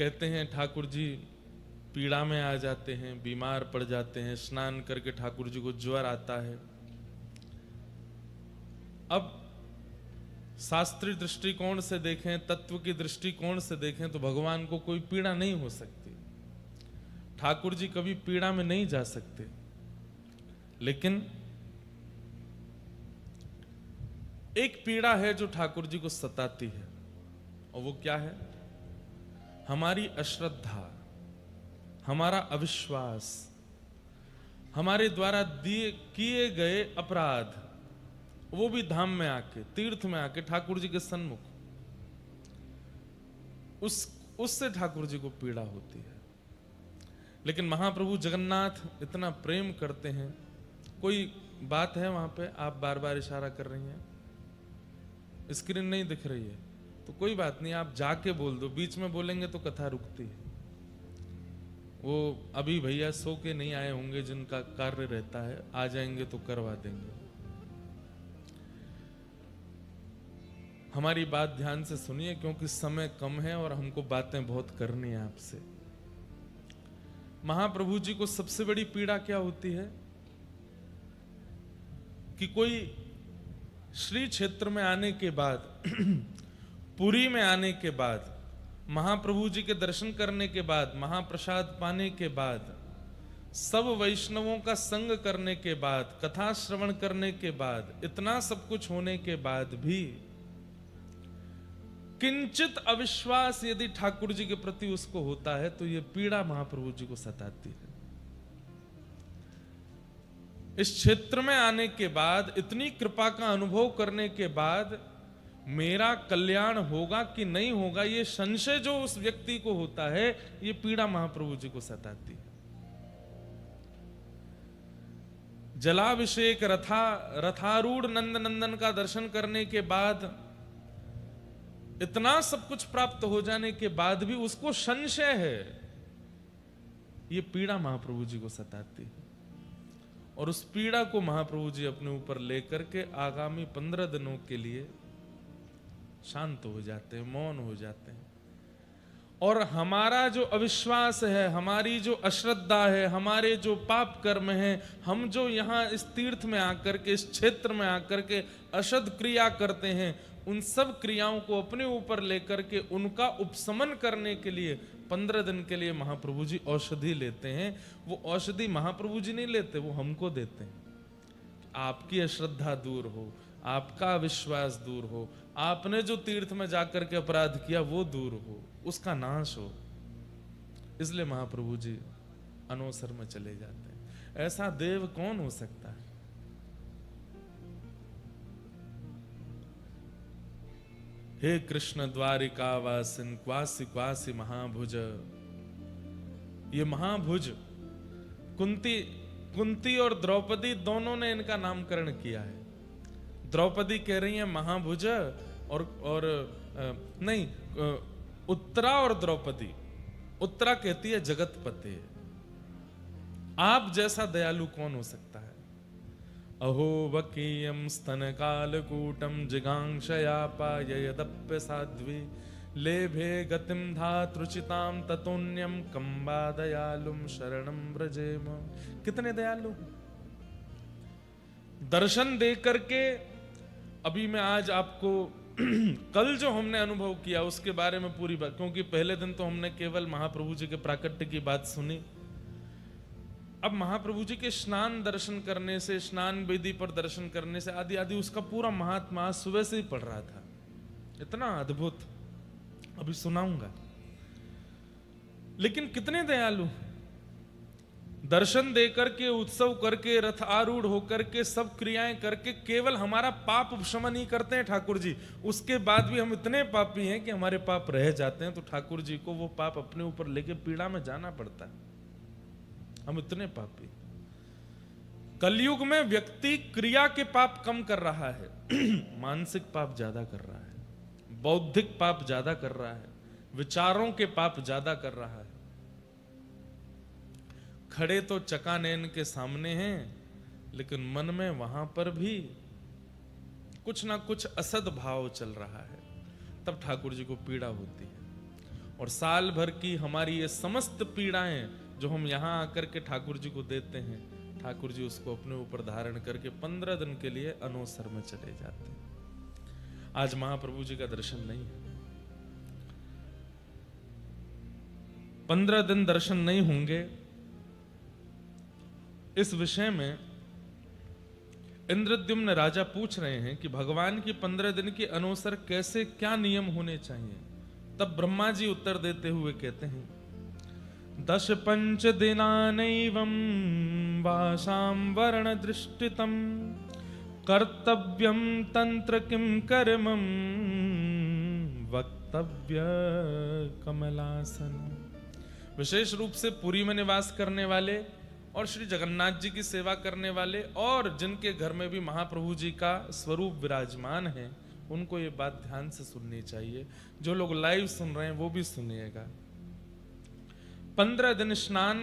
कहते हैं ठाकुर जी पीड़ा में आ जाते हैं, बीमार पड़ जाते हैं, स्नान करके ठाकुर जी को ज्वर आता है। अब शास्त्रीय दृष्टिकोण से देखें, तत्व की दृष्टिकोण से देखें तो भगवान को कोई पीड़ा नहीं हो सकती। ठाकुर जी कभी पीड़ा में नहीं जा सकते। लेकिन एक पीड़ा है जो ठाकुर जी को सताती है, और वो क्या है? हमारी अश्रद्धा, हमारा अविश्वास, हमारे द्वारा किए गए अपराध, वो भी धाम में आके, तीर्थ में आके, ठाकुर जी के सन्मुख, उससे ठाकुर जी को पीड़ा होती है। लेकिन महाप्रभु जगन्नाथ इतना प्रेम करते हैं। कोई बात है वहां पे? आप बार बार इशारा कर रही हैं, स्क्रीन नहीं दिख रही है तो कोई बात नहीं, आप जाके बोल दो। बीच में बोलेंगे तो कथा रुकती है। वो अभी भैया सो के नहीं आए होंगे, जिनका कार्य रहता है, आ जाएंगे तो करवा देंगे। हमारी बात ध्यान से सुनिए, क्योंकि समय कम है और हमको बातें बहुत करनी है आपसे। महाप्रभु जी को सबसे बड़ी पीड़ा क्या होती है कि कोई श्री क्षेत्र में आने के बाद पुरी में आने के बाद, महाप्रभु जी के दर्शन करने के बाद, महाप्रसाद पाने के बाद, सब वैष्णवों का संग करने के बाद, कथा श्रवण करने के बाद, इतना सब कुछ होने के बाद भी किंचित अविश्वास यदि ठाकुर जी के प्रति उसको होता है तो यह पीड़ा महाप्रभु जी को सताती है। इस क्षेत्र में आने के बाद, इतनी कृपा का अनुभव करने के बाद, मेरा कल्याण होगा कि नहीं होगा, ये संशय जो उस व्यक्ति को होता है, ये पीड़ा महाप्रभु जी को सताती है। जलाभिषेक, रथारूढ़ नंद नंदन का दर्शन करने के बाद, इतना सब कुछ प्राप्त हो जाने के बाद भी उसको संशय है, ये पीड़ा महाप्रभु जी को सताती है। और उस पीड़ा को महाप्रभु जी अपने ऊपर लेकर के आगामी 15 दिनों के लिए शांत हो जाते हैं, मौन हो जाते हैं। और हमारा जो अविश्वास है, हमारी जो अश्रद्धा है, हमारे जो पाप कर्म हैं, हम जो यहाँ इस तीर्थ में आकर के, इस क्षेत्र में आकर के अशुद्ध क्रिया करते हैं, उन सब क्रियाओं को अपने ऊपर लेकर के उनका उपशमन करने के लिए 15 दिन के लिए महाप्रभु जी औषधि लेते हैं। वो औषधि महाप्रभु जी नहीं लेते, वो हमको देते हैं। आपकी अश्रद्धा दूर हो, आपका विश्वास दूर हो, आपने जो तीर्थ में जाकर के अपराध किया वो दूर हो, उसका नाश हो। इसलिए महाप्रभु जी अनवसर में चले जाते हैं। ऐसा देव कौन हो सकता है? हे कृष्ण द्वारिका वासिन क्वासी क्वासी महाभुज। ये महाभुज कुंती और द्रौपदी दोनों ने इनका नामकरण किया है। द्रौपदी कह रही है महाभुज, और नहीं, उत्तरा और द्रौपदी। उत्तरा कहती है जगतपते। आप जैसा दयालु कौन हो सकता है? अहो वकीयम स्तन कालकूटम जिगांक्षया पाययदप्य साध्वी लेभे गतिम धातृचिताम ततोन्यम कंबा दयालुम शरणम व्रजेम। कितने दयालु दर्शन दे करके। अभी मैं आज आपको कल जो हमने अनुभव किया उसके बारे में पूरी बात, क्योंकि पहले दिन तो हमने केवल महाप्रभु जी के प्राकट्य की बात सुनी। अब महाप्रभु जी के स्नान दर्शन करने से, स्नान वेदी पर दर्शन करने से आदि आदि उसका पूरा महात्मा सुबह से ही पढ़ रहा था। इतना अद्भुत, अभी सुनाऊंगा। लेकिन कितने दयालु, दर्शन देकर के, उत्सव करके, रथ आरूढ़ होकर के, सब क्रियाएं करके केवल हमारा पाप उपशमन ही करते हैं ठाकुर जी। उसके बाद भी हम इतने पापी हैं कि हमारे पाप रह जाते हैं, तो ठाकुर जी को वो पाप अपने ऊपर लेके पीड़ा में जाना पड़ता है। हम इतने पापी। कलयुग में व्यक्ति क्रिया के पाप कम कर रहा है, मानसिक पाप ज्यादा कर रहा है, बौद्धिक पाप ज्यादा कर रहा है, विचारों के पाप ज्यादा कर रहा है। खड़े तो चकानैन के सामने हैं, लेकिन मन में वहां पर भी कुछ ना कुछ असद भाव चल रहा है। तब ठाकुर जी को पीड़ा होती है। और साल भर की हमारी ये समस्त पीड़ाएं जो हम यहाँ आकर के ठाकुर जी को देते हैं, ठाकुर जी उसको अपने ऊपर धारण करके 15 दिन के लिए अनोसर में चले जाते हैं। आज महाप्रभु जी का दर्शन नहीं है, 15 दिन दर्शन नहीं होंगे। इस विषय में इंद्रद्युम्न राजा पूछ रहे हैं कि भगवान की 15 दिन की अनोसर कैसे, क्या नियम होने चाहिए। तब ब्रह्मा जी उत्तर देते हुए कहते हैं, 10 पंच दिनानैवं वासां वर्ण दृष्टितम कर्तव्यम तंत्र किम कर्मम वक्तव्य कमलासन। विशेष रूप से पुरी में निवास करने वाले और श्री जगन्नाथ जी की सेवा करने वाले और जिनके घर में भी महाप्रभु जी का स्वरूप विराजमान है, उनको ये बात ध्यान से सुननी चाहिए। जो लोग लाइव सुन रहे हैं वो भी सुनिएगा। 15 दिन स्नान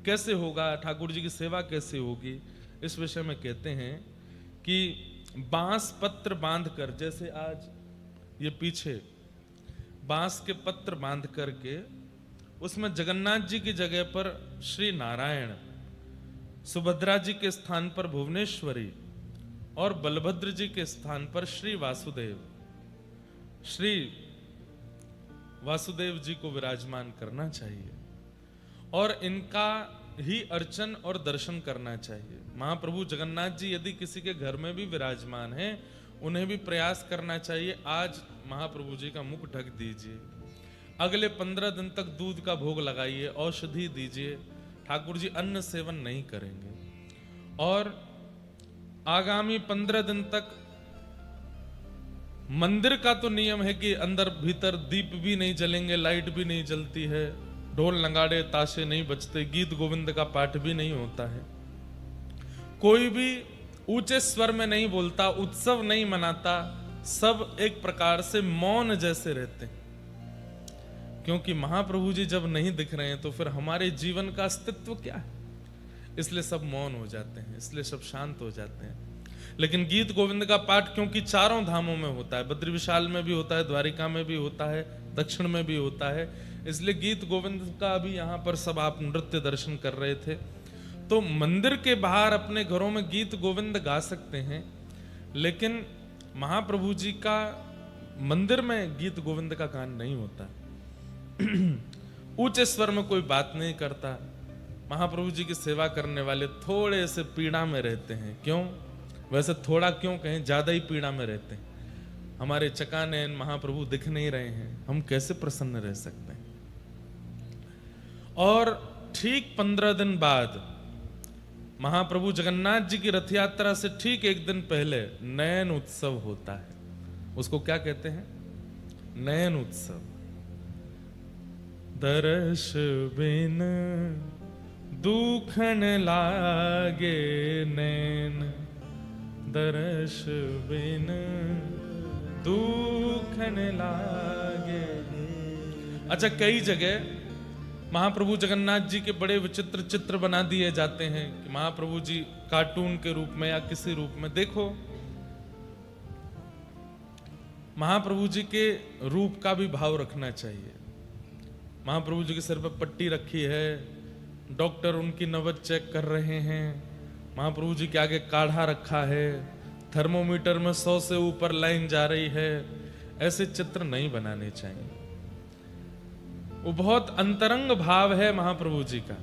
कैसे होगा, ठाकुर जी की सेवा कैसे होगी, इस विषय में कहते हैं कि बांस पत्र बांधकर, जैसे आज ये पीछे बांस के पत्र बांध करके उसमें जगन्नाथ जी की जगह पर श्री नारायण, सुभद्रा जी के स्थान पर भुवनेश्वरी और बलभद्र जी के स्थान पर श्री वासुदेव, श्री वासुदेव जी को विराजमान करना चाहिए और इनका ही अर्चन और दर्शन करना चाहिए। महाप्रभु जगन्नाथ जी यदि किसी के घर में भी विराजमान हैं, उन्हें भी प्रयास करना चाहिए, आज महाप्रभु जी का मुख ढक दीजिए, अगले 15 दिन तक दूध का भोग लगाइए, औषधि दीजिए, ठाकुर जी अन्न सेवन नहीं करेंगे। और आगामी 15 दिन तक मंदिर का तो नियम है कि अंदर भीतर दीप भी नहीं जलेंगे, लाइट भी नहीं जलती है, ढोल नगाड़े ताशे नहीं बजते, गीत गोविंद का पाठ भी नहीं होता है, कोई भी ऊंचे स्वर में नहीं बोलता, उत्सव नहीं मनाता, सब एक प्रकार से मौन जैसे रहते हैं। क्योंकि महाप्रभु जी जब नहीं दिख रहे हैं तो फिर हमारे जीवन का अस्तित्व क्या है, इसलिए सब मौन हो जाते हैं, इसलिए सब शांत हो जाते हैं। लेकिन गीत गोविंद का पाठ क्योंकि चारों धामों में होता है, बद्री विशाल में भी होता है, द्वारिका में भी होता है, दक्षिण में भी होता है, इसलिए गीत गोविंद का भी यहाँ पर सब आप नृत्य दर्शन कर रहे थे। तो मंदिर के बाहर अपने घरों में गीत गोविंद गा सकते हैं, लेकिन महाप्रभु जी का मंदिर में गीत गोविंद का गान नहीं होता। ऊंचे स्वर में कोई बात नहीं करता। महाप्रभु जी की सेवा करने वाले थोड़े से पीड़ा में रहते हैं। क्यों? वैसे थोड़ा क्यों कहें, ज्यादा ही पीड़ा में रहते हैं। हमारे चकानैन महाप्रभु दिख नहीं रहे हैं, हम कैसे प्रसन्न रह सकते हैं। और ठीक 15 दिन बाद महाप्रभु जगन्नाथ जी की रथ यात्रा से ठीक एक दिन पहले नयन उत्सव होता है। उसको क्या कहते हैं? नयन उत्सव। दर्श बिन दुखन लागे नैन, दर्श बिन दुखन लागे। अच्छा, कई जगह महाप्रभु जगन्नाथ जी के बड़े विचित्र चित्र बना दिए जाते हैं कि महाप्रभु जी कार्टून के रूप में या किसी रूप में। देखो, महाप्रभु जी के रूप का भी भाव रखना चाहिए। महाप्रभु जी के सिर पर पट्टी रखी है, डॉक्टर उनकी नबज चेक कर रहे हैं, महाप्रभु जी के आगे काढ़ा रखा है, थर्मोमीटर में 100 से ऊपर लाइन जा रही है। ऐसे चित्र नहीं बनाने चाहिए। वो बहुत अंतरंग भाव है महाप्रभु जी का।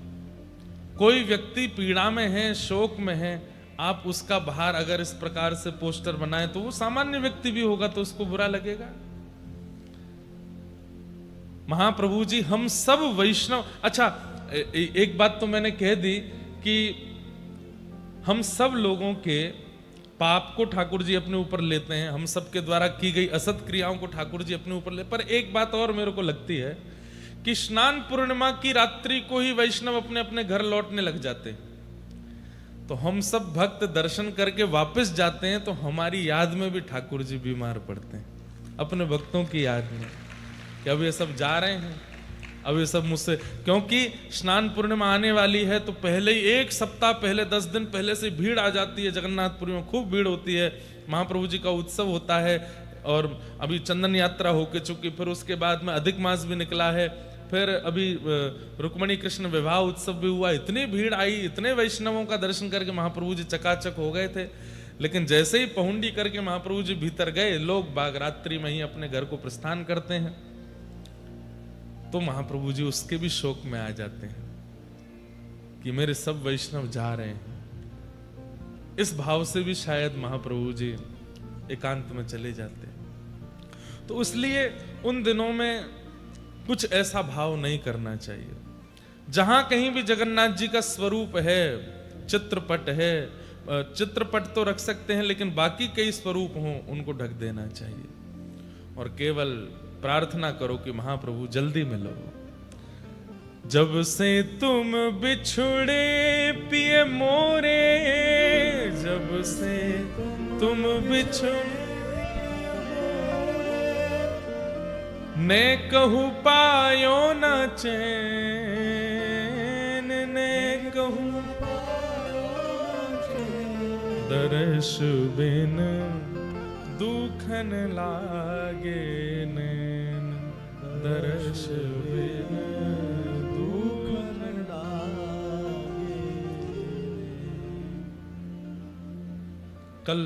कोई व्यक्ति पीड़ा में है, शोक में है, आप उसका बाहर अगर इस प्रकार से पोस्टर बनाए तो वो सामान्य व्यक्ति भी होगा तो उसको बुरा लगेगा। महाप्रभु जी हम सब वैष्णव। अच्छा, एक बात तो मैंने कह दी कि हम सब लोगों के पाप को ठाकुर जी अपने ऊपर लेते हैं, हम सब के द्वारा की गई असत क्रियाओं को ठाकुर जी अपने ऊपर ले। पर एक बात और मेरे को लगती है कि स्नान पूर्णिमा की रात्रि को ही वैष्णव अपने अपने घर लौटने लग जाते हैं। तो हम सब भक्त दर्शन करके वापस जाते हैं तो हमारी याद में भी ठाकुर जी बीमार पड़ते हैं, अपने भक्तों की याद में कि अब ये सब जा रहे हैं, अब ये सब मुझसे। क्योंकि स्नान पूर्णिमा आने वाली है तो पहले ही 1 सप्ताह पहले, 10 दिन पहले से भीड़ आ जाती है। जगन्नाथपुरी में खूब भीड़ होती है, महाप्रभु जी का उत्सव होता है और अभी चंदन यात्रा होके चुकी, फिर उसके बाद में अधिक मास भी निकला है, फिर अभी रुक्मणी कृष्ण विवाह उत्सव भी हुआ। इतनी भीड़ आई, इतने वैष्णवों का दर्शन करके महाप्रभु जी चकाचक हो गए थे। लेकिन जैसे ही पहुंडी करके महाप्रभु जी भीतर गए, लोग बाग रात्रि में ही अपने घर को प्रस्थान करते हैं, तो महाप्रभु जी उसके भी शोक में आ जाते हैं कि मेरे सब वैष्णव जा रहे हैं। इस भाव से भी शायद महाप्रभु जी एकांत में चले जाते हैं। तो इसलिए उन दिनों में कुछ ऐसा भाव नहीं करना चाहिए। जहां कहीं भी जगन्नाथ जी का स्वरूप है, चित्रपट है, चित्रपट तो रख सकते हैं, लेकिन बाकी कई स्वरूप हों उनको ढक देना चाहिए और केवल प्रार्थना करो कि महाप्रभु जल्दी मिलो। जब से तुम बिछुड़े पिए मोरे, जब से तुम बिछुड़े ने कहू पायो न चैन, ने कहू दर्श बिन दुखन लागे नैन, दर्श बिन दुखन लागे। कल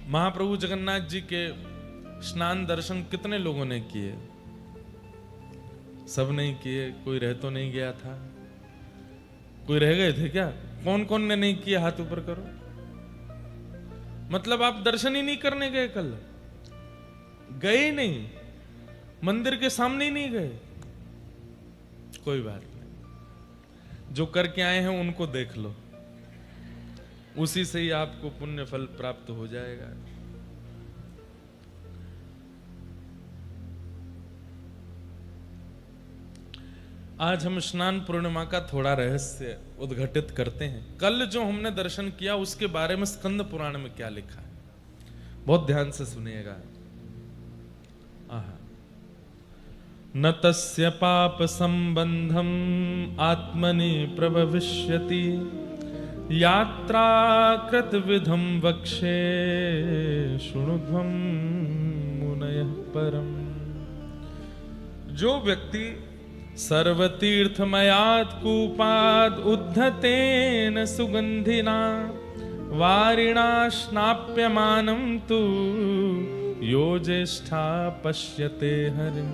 महाप्रभु जगन्नाथ जी के स्नान दर्शन कितने लोगों ने किए? सब नहीं किए। कोई रह तो नहीं गया था? कोई रह गए थे क्या? कौन कौन ने नहीं किया? हाथ ऊपर करो। मतलब आप दर्शन ही नहीं करने गए? कल गए नहीं, मंदिर के सामने ही नहीं गए? कोई बात नहीं, जो करके आए हैं उनको देख लो, उसी से ही आपको पुण्य फल प्राप्त हो जाएगा। आज हम स्नान पूर्णिमा का थोड़ा रहस्य उद्घटित करते हैं। कल जो हमने दर्शन किया उसके बारे में स्कंद पुराण में क्या लिखा है, बहुत ध्यान से सुनिएगा। न तस्य पाप संबंधम आत्मनि प्रभविष्यति, यात्रा कृत विधम वक्षे शृणुध्वं मुनयः परम। जो व्यक्ति सर्वतीर्थमयात् कूपाद् उद्धतेन सुगंधिना वारिणा स्नाप्यमानं तु यो ज्येष्ठा पश्यते हरिं।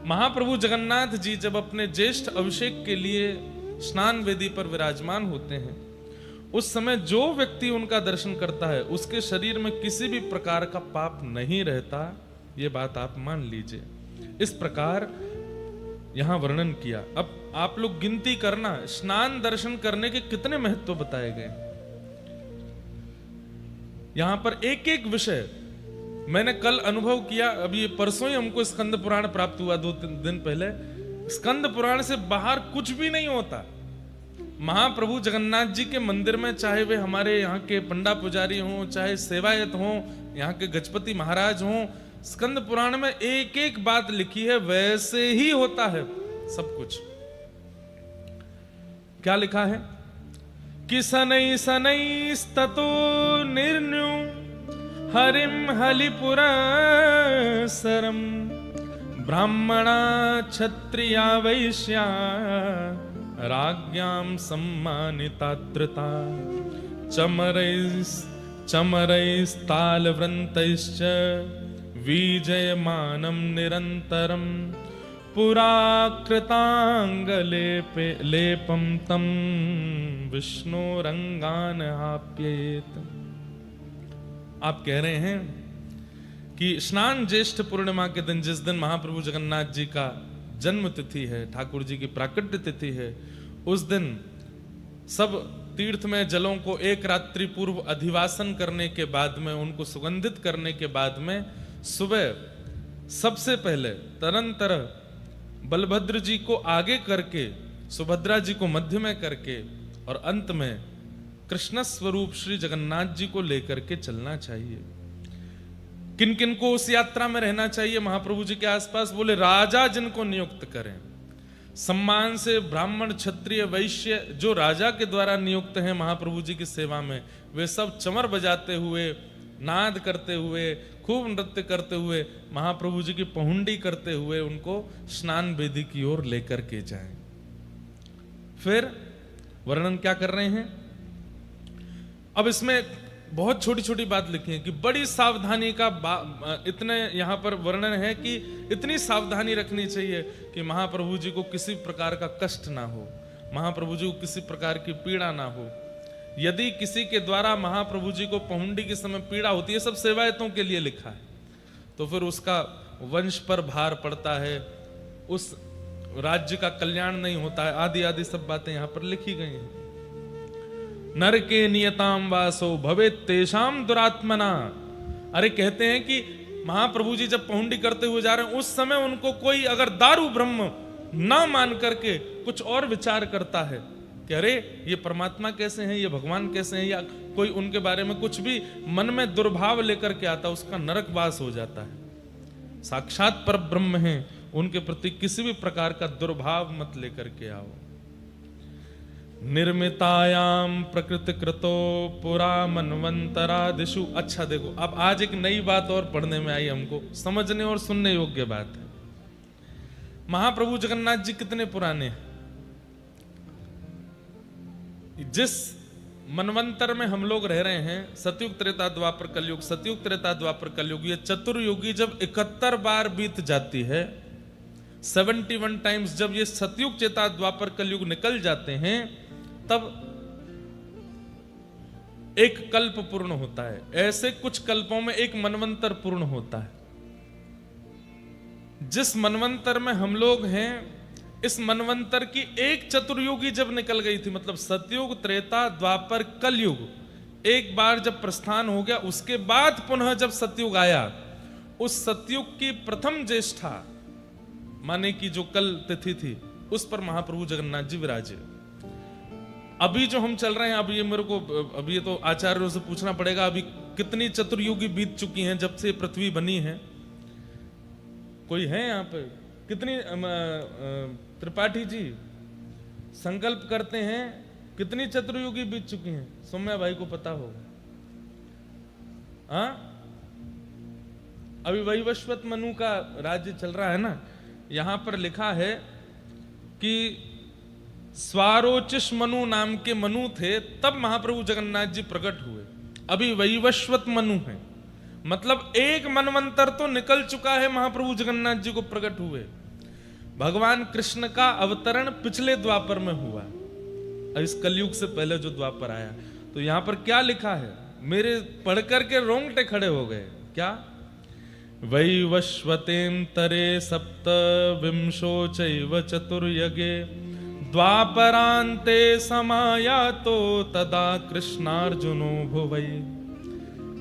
महाप्रभु जगन्नाथ जी जब अपने ज्येष्ठ अभिषेक के लिए स्नान वेदी पर विराजमान होते हैं, उस समय जो व्यक्ति उनका दर्शन करता है उसके शरीर में किसी भी प्रकार का पाप नहीं रहता। ये बात आप मान लीजिए। इस प्रकार यहां वर्णन किया। अब आप लोग गिनती करना, स्नान दर्शन करने के कितने महत्व बताए गए। यहां पर एक एक विषय मैंने कल अनुभव किया। अभी ये परसों ही हमको स्कंद पुराण प्राप्त हुआ, 2 दिन पहले। स्कंद पुराण से बाहर कुछ भी नहीं होता। महाप्रभु जगन्नाथ जी के मंदिर में, चाहे वे हमारे यहाँ के पंडा पुजारी हों, चाहे सेवायत हों, यहाँ के गजपति महाराज हों, स्कंद पुराण में एक एक बात लिखी है, वैसे ही होता है सब कुछ। क्या लिखा है कि सनई सनई स्ततो निर्ण्यु हरिम हलिपुरा सरम ब्राह्मणा क्षत्रिया वैश्या राज्ञां सम्मानितात्रता चमरैस्तालवृन्तैश्च विजयमानं निरन्तरं पुराकृतांगलेपं तं विष्णुरंगान आप्येत। आप कह रहे हैं कि स्नान ज्येष्ठ पूर्णिमा के दिन, जिस दिन महाप्रभु जगन्नाथ जी का जन्म तिथि है, ठाकुर जी की प्राकट्य तिथि है, उस दिन सब तीर्थ में जलों को एक रात्रि पूर्व अधिवासन करने के बाद में, उनको सुगंधित करने के बाद में, सुबह सबसे पहले तरंतर बलभद्र जी को आगे करके, सुभद्रा जी को मध्य में करके, और अंत में कृष्ण स्वरूप श्री जगन्नाथ जी को लेकर के चलना चाहिए। किन किन को उस यात्रा में रहना चाहिए महाप्रभु जी के आसपास? बोले राजा जिनको नियुक्त करें, सम्मान से ब्राह्मण क्षत्रिय वैश्य जो राजा के द्वारा नियुक्त हैं महाप्रभु जी की सेवा में, वे सब चमर बजाते हुए नाद करते हुए, खूब नृत्य करते हुए, महाप्रभु जी की पहुंडी करते हुए उनको स्नान वेदी की ओर लेकर के जाएं। फिर वर्णन क्या कर रहे हैं? अब इसमें बहुत छोटी छोटी बात लिखी है कि बड़ी सावधानी का इतने यहां पर वर्णन है कि इतनी सावधानी रखनी चाहिए कि महाप्रभु जी को किसी प्रकार का कष्ट ना हो, महाप्रभु जी को किसी प्रकार की पीड़ा ना हो। यदि किसी के द्वारा महाप्रभु जी को पहुंडी के समय पीड़ा होती है, सब सेवायतों के लिए लिखा है, तो फिर उसका वंश पर भार पड़ता है, उस राज्य का कल्याण नहीं होता है, आदि आदि सब बातें यहां पर लिखी गई हैं। नर के नियताम वासो भवे तेषाम दुरात्मना। अरे कहते हैं कि महाप्रभु जी जब पहुंडी करते हुए जा रहे हैं, उस समय उनको कोई अगर दारू ब्रह्म ना मान करके कुछ और विचार करता है कि अरे ये परमात्मा कैसे हैं, ये भगवान कैसे हैं, या कोई उनके बारे में कुछ भी मन में दुर्भाव लेकर के आता, उसका नरकवास हो जाता है। साक्षात पर ब्रह्म हैं, उनके प्रति किसी भी प्रकार का दुर्भाव मत लेकर के आओ। निर्मितायाम प्रकृति कृतो पुरा मनवंतरादिषु। अच्छा देखो, अब आज एक नई बात और पढ़ने में आई, हमको समझने और सुनने योग्य बात है। महाप्रभु जगन्नाथ जी कितने पुराने हैं? जिस मनवंतर में हम लोग रह रहे हैं, सतयुग त्रेता द्वापर कलयुग, सतयुग त्रेता द्वापर कलयुग, ये चतुर्युगी जब 71 बार बीत जाती है, 71 टाइम्स जब ये सतयुग त्रेता द्वापर कलयुग निकल जाते हैं, तब एक कल्प पूर्ण होता है। ऐसे कुछ कल्पों में एक मनवंतर पूर्ण होता है। जिस मनवंतर में हम लोग हैं, इस मनवंतर की एक चतुर्युगी जब निकल गई थी, मतलब सतयुग त्रेता द्वापर कलयुग एक बार जब प्रस्थान हो गया, उसके बाद पुनः जब सतयुग आया, उस सतयुग की प्रथम ज्येष्ठा माने की जो कल तिथि थी, उस पर महाप्रभु जगन्नाथ जी विराजे। अभी जो हम चल रहे हैं, अभी ये मेरे को, अभी ये तो आचार्यों से पूछना पड़ेगा, अभी कितनी चतुर्युगी बीत चुकी हैं जब से पृथ्वी बनी है? कोई है यहाँ पे? कितनी त्रिपाठी जी संकल्प करते हैं, कितनी चतुर्युगी बीत चुकी हैं? सौम्या भाई को पता होगा। हाँ, अभी वैवस्वत मनु का राज्य चल रहा है ना, यहां पर लिखा है कि स्वारोचिष मनु नाम के मनु थे, तब महाप्रभु जगन्नाथ जी प्रकट हुए। अभी वैवस्वत मनु है, मतलब एक मनवंतर तो निकल चुका है महाप्रभु जगन्नाथ जी को प्रकट हुए। भगवान कृष्ण का अवतरण पिछले द्वापर में हुआ, इस कलयुग से पहले जो द्वापर आया। तो यहां पर क्या लिखा है, मेरे पढ़कर के रोंगटे खड़े हो गए। क्या? वैवस्वतेन्तरे सप्तविंशो चैव चतुर्युगे द्वापरान्ते समायातो तदा कृष्णार्जुनो भुवै।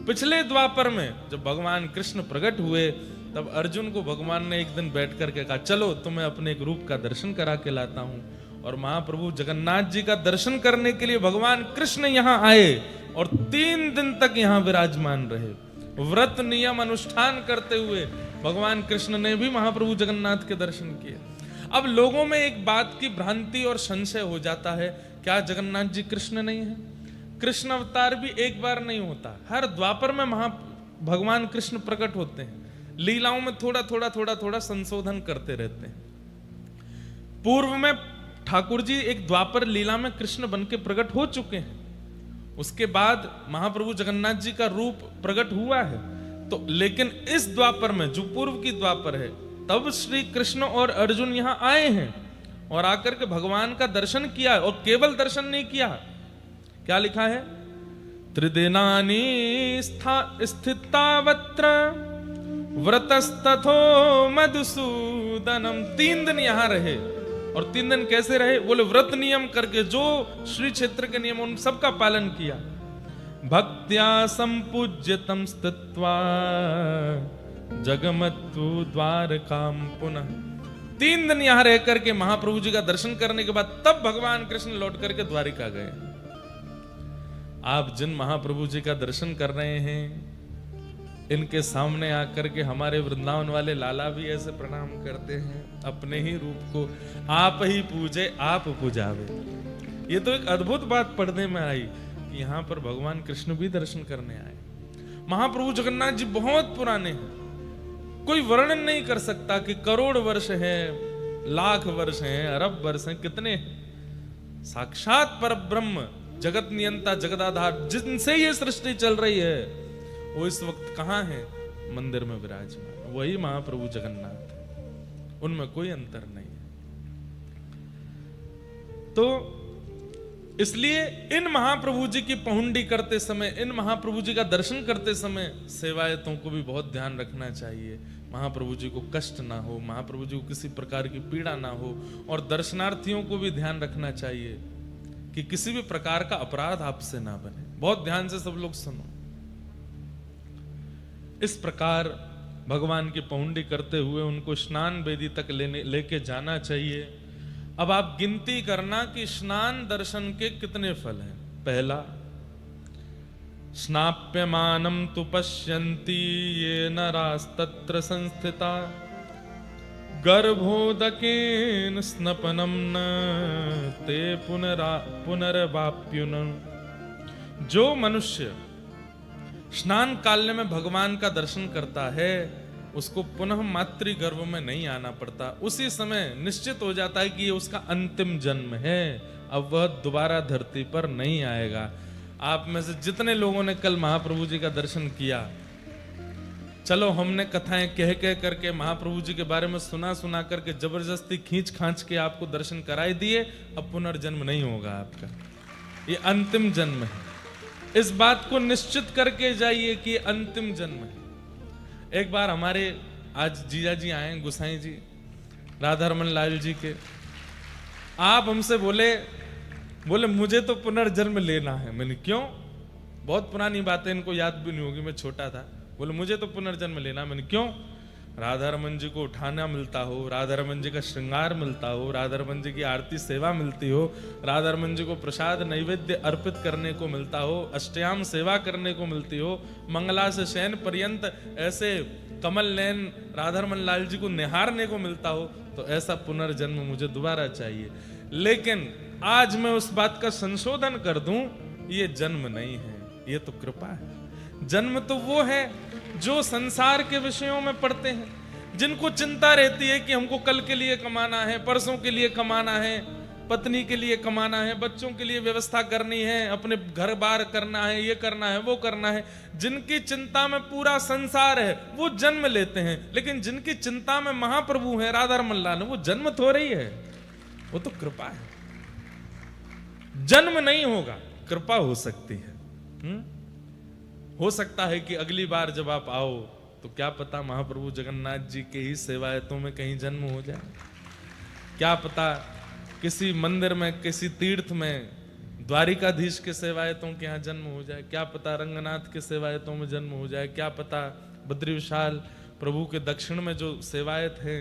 पिछले द्वापर में जब भगवान कृष्ण प्रकट हुए, तब अर्जुन को भगवान ने एक दिन बैठ करके कहा, चलो तुम्हें अपने एक रूप का दर्शन करा के लाता हूं। और महाप्रभु जगन्नाथ जी का दर्शन करने के लिए भगवान कृष्ण यहां आए और 3 दिन तक यहां विराजमान रहे। व्रत नियम अनुष्ठान करते हुए भगवान कृष्ण ने भी महाप्रभु जगन्नाथ के दर्शन किए। अब लोगों में एक बात की भ्रांति और संशय हो जाता है, क्या जगन्नाथ जी कृष्ण नहीं है? कृष्ण अवतार भी एक बार नहीं होता, हर द्वापर में भगवान कृष्ण प्रकट होते हैं। लीलाओं में थोड़ा थोड़ा संशोधन करते रहते हैं। पूर्व में ठाकुर जी एक द्वापर लीला में कृष्ण बन के प्रकट हो चुके हैं, उसके बाद महाप्रभु जगन्नाथ जी का रूप प्रकट हुआ है। तो लेकिन इस द्वापर में जो पूर्व की द्वापर है, तब श्री कृष्ण और अर्जुन यहां आए हैं और आकर के भगवान का दर्शन किया, और केवल दर्शन नहीं किया। क्या लिखा है? त्रिदिनानि स्थितावत्र व्रतस्तथो मधुसूदनम। 3 दिन यहां रहे, और 3 दिन कैसे रहे? बोले व्रत नियम करके, जो श्री क्षेत्र के नियम उन सबका पालन किया। भक्त्या संपूज्यतम स्थित्वा जगमत्तु द्वारकाम पुनः। 3 दिन यहां रह करके महाप्रभु जी का दर्शन करने के बाद तब भगवान कृष्ण लौट करके द्वारिका गए। आप जिन महाप्रभु जी का दर्शन कर रहे हैं, इनके सामने आकर के हमारे वृंदावन वाले लाला भी ऐसे प्रणाम करते हैं, अपने ही रूप को आप ही पूजे आप पूजावे। ये तो एक अद्भुत बात पढ़ने में आई कि यहाँ पर भगवान कृष्ण भी दर्शन करने आए। महाप्रभु जगन्नाथ जी बहुत पुराने हैं, कोई वर्णन नहीं कर सकता कि करोड़ वर्ष है, लाख वर्ष हैं, अरब वर्ष हैं, कितने हैं। साक्षात परब्रह्म जगत नियंता जगदाधार जिनसे ये सृष्टि चल रही है, वो इस वक्त कहां है? मंदिर में विराजमान, वही महाप्रभु जगन्नाथ है, उनमें कोई अंतर नहीं है। तो इसलिए इन महाप्रभु जी की पहुंडी करते समय, इन महाप्रभु जी का दर्शन करते समय सेवायतों को भी बहुत ध्यान रखना चाहिए। महाप्रभु जी को कष्ट ना हो, महाप्रभु जी को किसी प्रकार की पीड़ा ना हो, और दर्शनार्थियों को भी ध्यान रखना चाहिए कि किसी भी प्रकार का अपराध आपसे ना बने। बहुत ध्यान से सब लोग सुनो। इस प्रकार भगवान की पहुंडी करते हुए उनको स्नान वेदी तक लेके जाना चाहिए। अब आप गिनती करना कि स्नान दर्शन के कितने फल हैं। पहला, स्नाप्यमानं तु पश्यन्ति ये नरास्तत्र संस्थिता गर्भोदकेन स्नपनं न ते पुनर्वाप्युन। जो मनुष्य स्नान काल में भगवान का दर्शन करता है, उसको पुनः मातृ गर्भ में नहीं आना पड़ता। उसी समय निश्चित हो जाता है कि ये उसका अंतिम जन्म है, अब वह दोबारा धरती पर नहीं आएगा। आप में से जितने लोगों ने कल महाप्रभु जी का दर्शन किया, चलो हमने कथाएं कह कह करके महाप्रभु जी के बारे में सुना करके जबरदस्ती खींच खांच के आपको दर्शन कराई दिए, अब पुनर्जन्म नहीं होगा आपका, ये अंतिम जन्म है। इस बात को निश्चित करके जाइए कि अंतिम जन्म है। एक बार हमारे आज जीजा जी आए, गुसाई जी, राधा रमन लाल जी के, आप हमसे बोले मुझे तो पुनर्जन्म लेना है। मैंने क्यों? बहुत पुरानी बात है, इनको याद भी नहीं होगी, मैं छोटा था। बोले मुझे तो पुनर्जन्म लेना। मैंने क्यों? राधा रमन जी को उठाना मिलता हो, राधा रमन जी का श्रृंगार मिलता हो, राधा रमन जी की आरती सेवा मिलती हो, राधा रमन जी को प्रसाद नैवेद्य अर्पित करने को मिलता हो, अष्टयाम सेवा करने को मिलती हो, मंगला से शयन पर्यंत ऐसे कमल नयन राधा रमन लाल जी को निहारने को मिलता हो, तो ऐसा पुनर्जन्म मुझे दोबारा चाहिए। लेकिन आज मैं उस बात का संशोधन कर दूं, ये जन्म नहीं है, ये तो कृपा है। जन्म तो वो है जो संसार के विषयों में पढ़ते हैं, जिनको चिंता रहती है कि हमको कल के लिए कमाना है, परसों के लिए कमाना है, पत्नी के लिए कमाना है, बच्चों के लिए व्यवस्था करनी है, अपने घर बार करना है, ये करना है, वो करना है। जिनकी चिंता में पूरा संसार है वो जन्म लेते हैं, लेकिन जिनकी चिंता में महाप्रभु है, राधा रमन लाल, वो जन्म थोड़ा ही है, वो तो कृपा है। जन्म नहीं होगा, कृपा हो सकती है। हो सकता है कि अगली बार जब आप आओ तो क्या पता महाप्रभु जगन्नाथ जी के ही सेवायतों में कहीं जन्म हो जाए, क्या पता किसी मंदिर में, किसी तीर्थ में द्वारिकाधीश के सेवायतों के यहाँ जन्म हो जाए, क्या पता रंगनाथ के सेवायतों में जन्म हो जाए, क्या पता बद्री विशाल प्रभु के दक्षिण में जो सेवायत हैं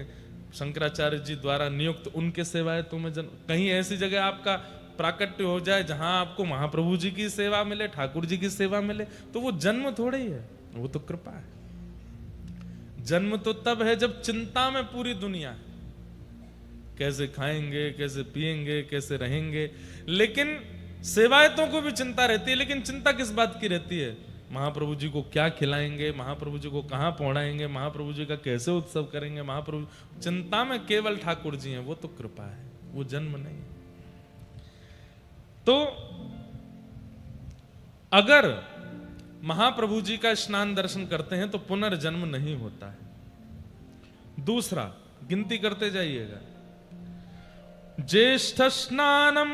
शंकराचार्य जी द्वारा नियुक्त, उनके सेवायतों में जन्म, कहीं ऐसी जगह आपका प्राकट्य हो जाए जहां आपको महाप्रभु जी की सेवा मिले, ठाकुर जी की सेवा मिले, तो वो जन्म थोड़े ही है, वो तो कृपा है। जन्म तो तब है जब चिंता में पूरी दुनिया है, कैसे खाएंगे, कैसे पिएंगे, कैसे रहेंगे। लेकिन सेवायतों को भी चिंता रहती है, लेकिन चिंता किस बात की रहती है? महाप्रभु जी को क्या खिलाएंगे, महाप्रभु जी को कहां पहुंचाएंगे, महाप्रभु जी का कैसे उत्सव करेंगे। महाप्रभु चिंता में केवल ठाकुर जी हैं, वो तो कृपा है, वो जन्म नहीं। तो अगर महाप्रभु जी का स्नान दर्शन करते हैं तो पुनर्जन्म नहीं होता है। दूसरा, गिनती करते जाइएगा, ज्येष्ठ स्नानम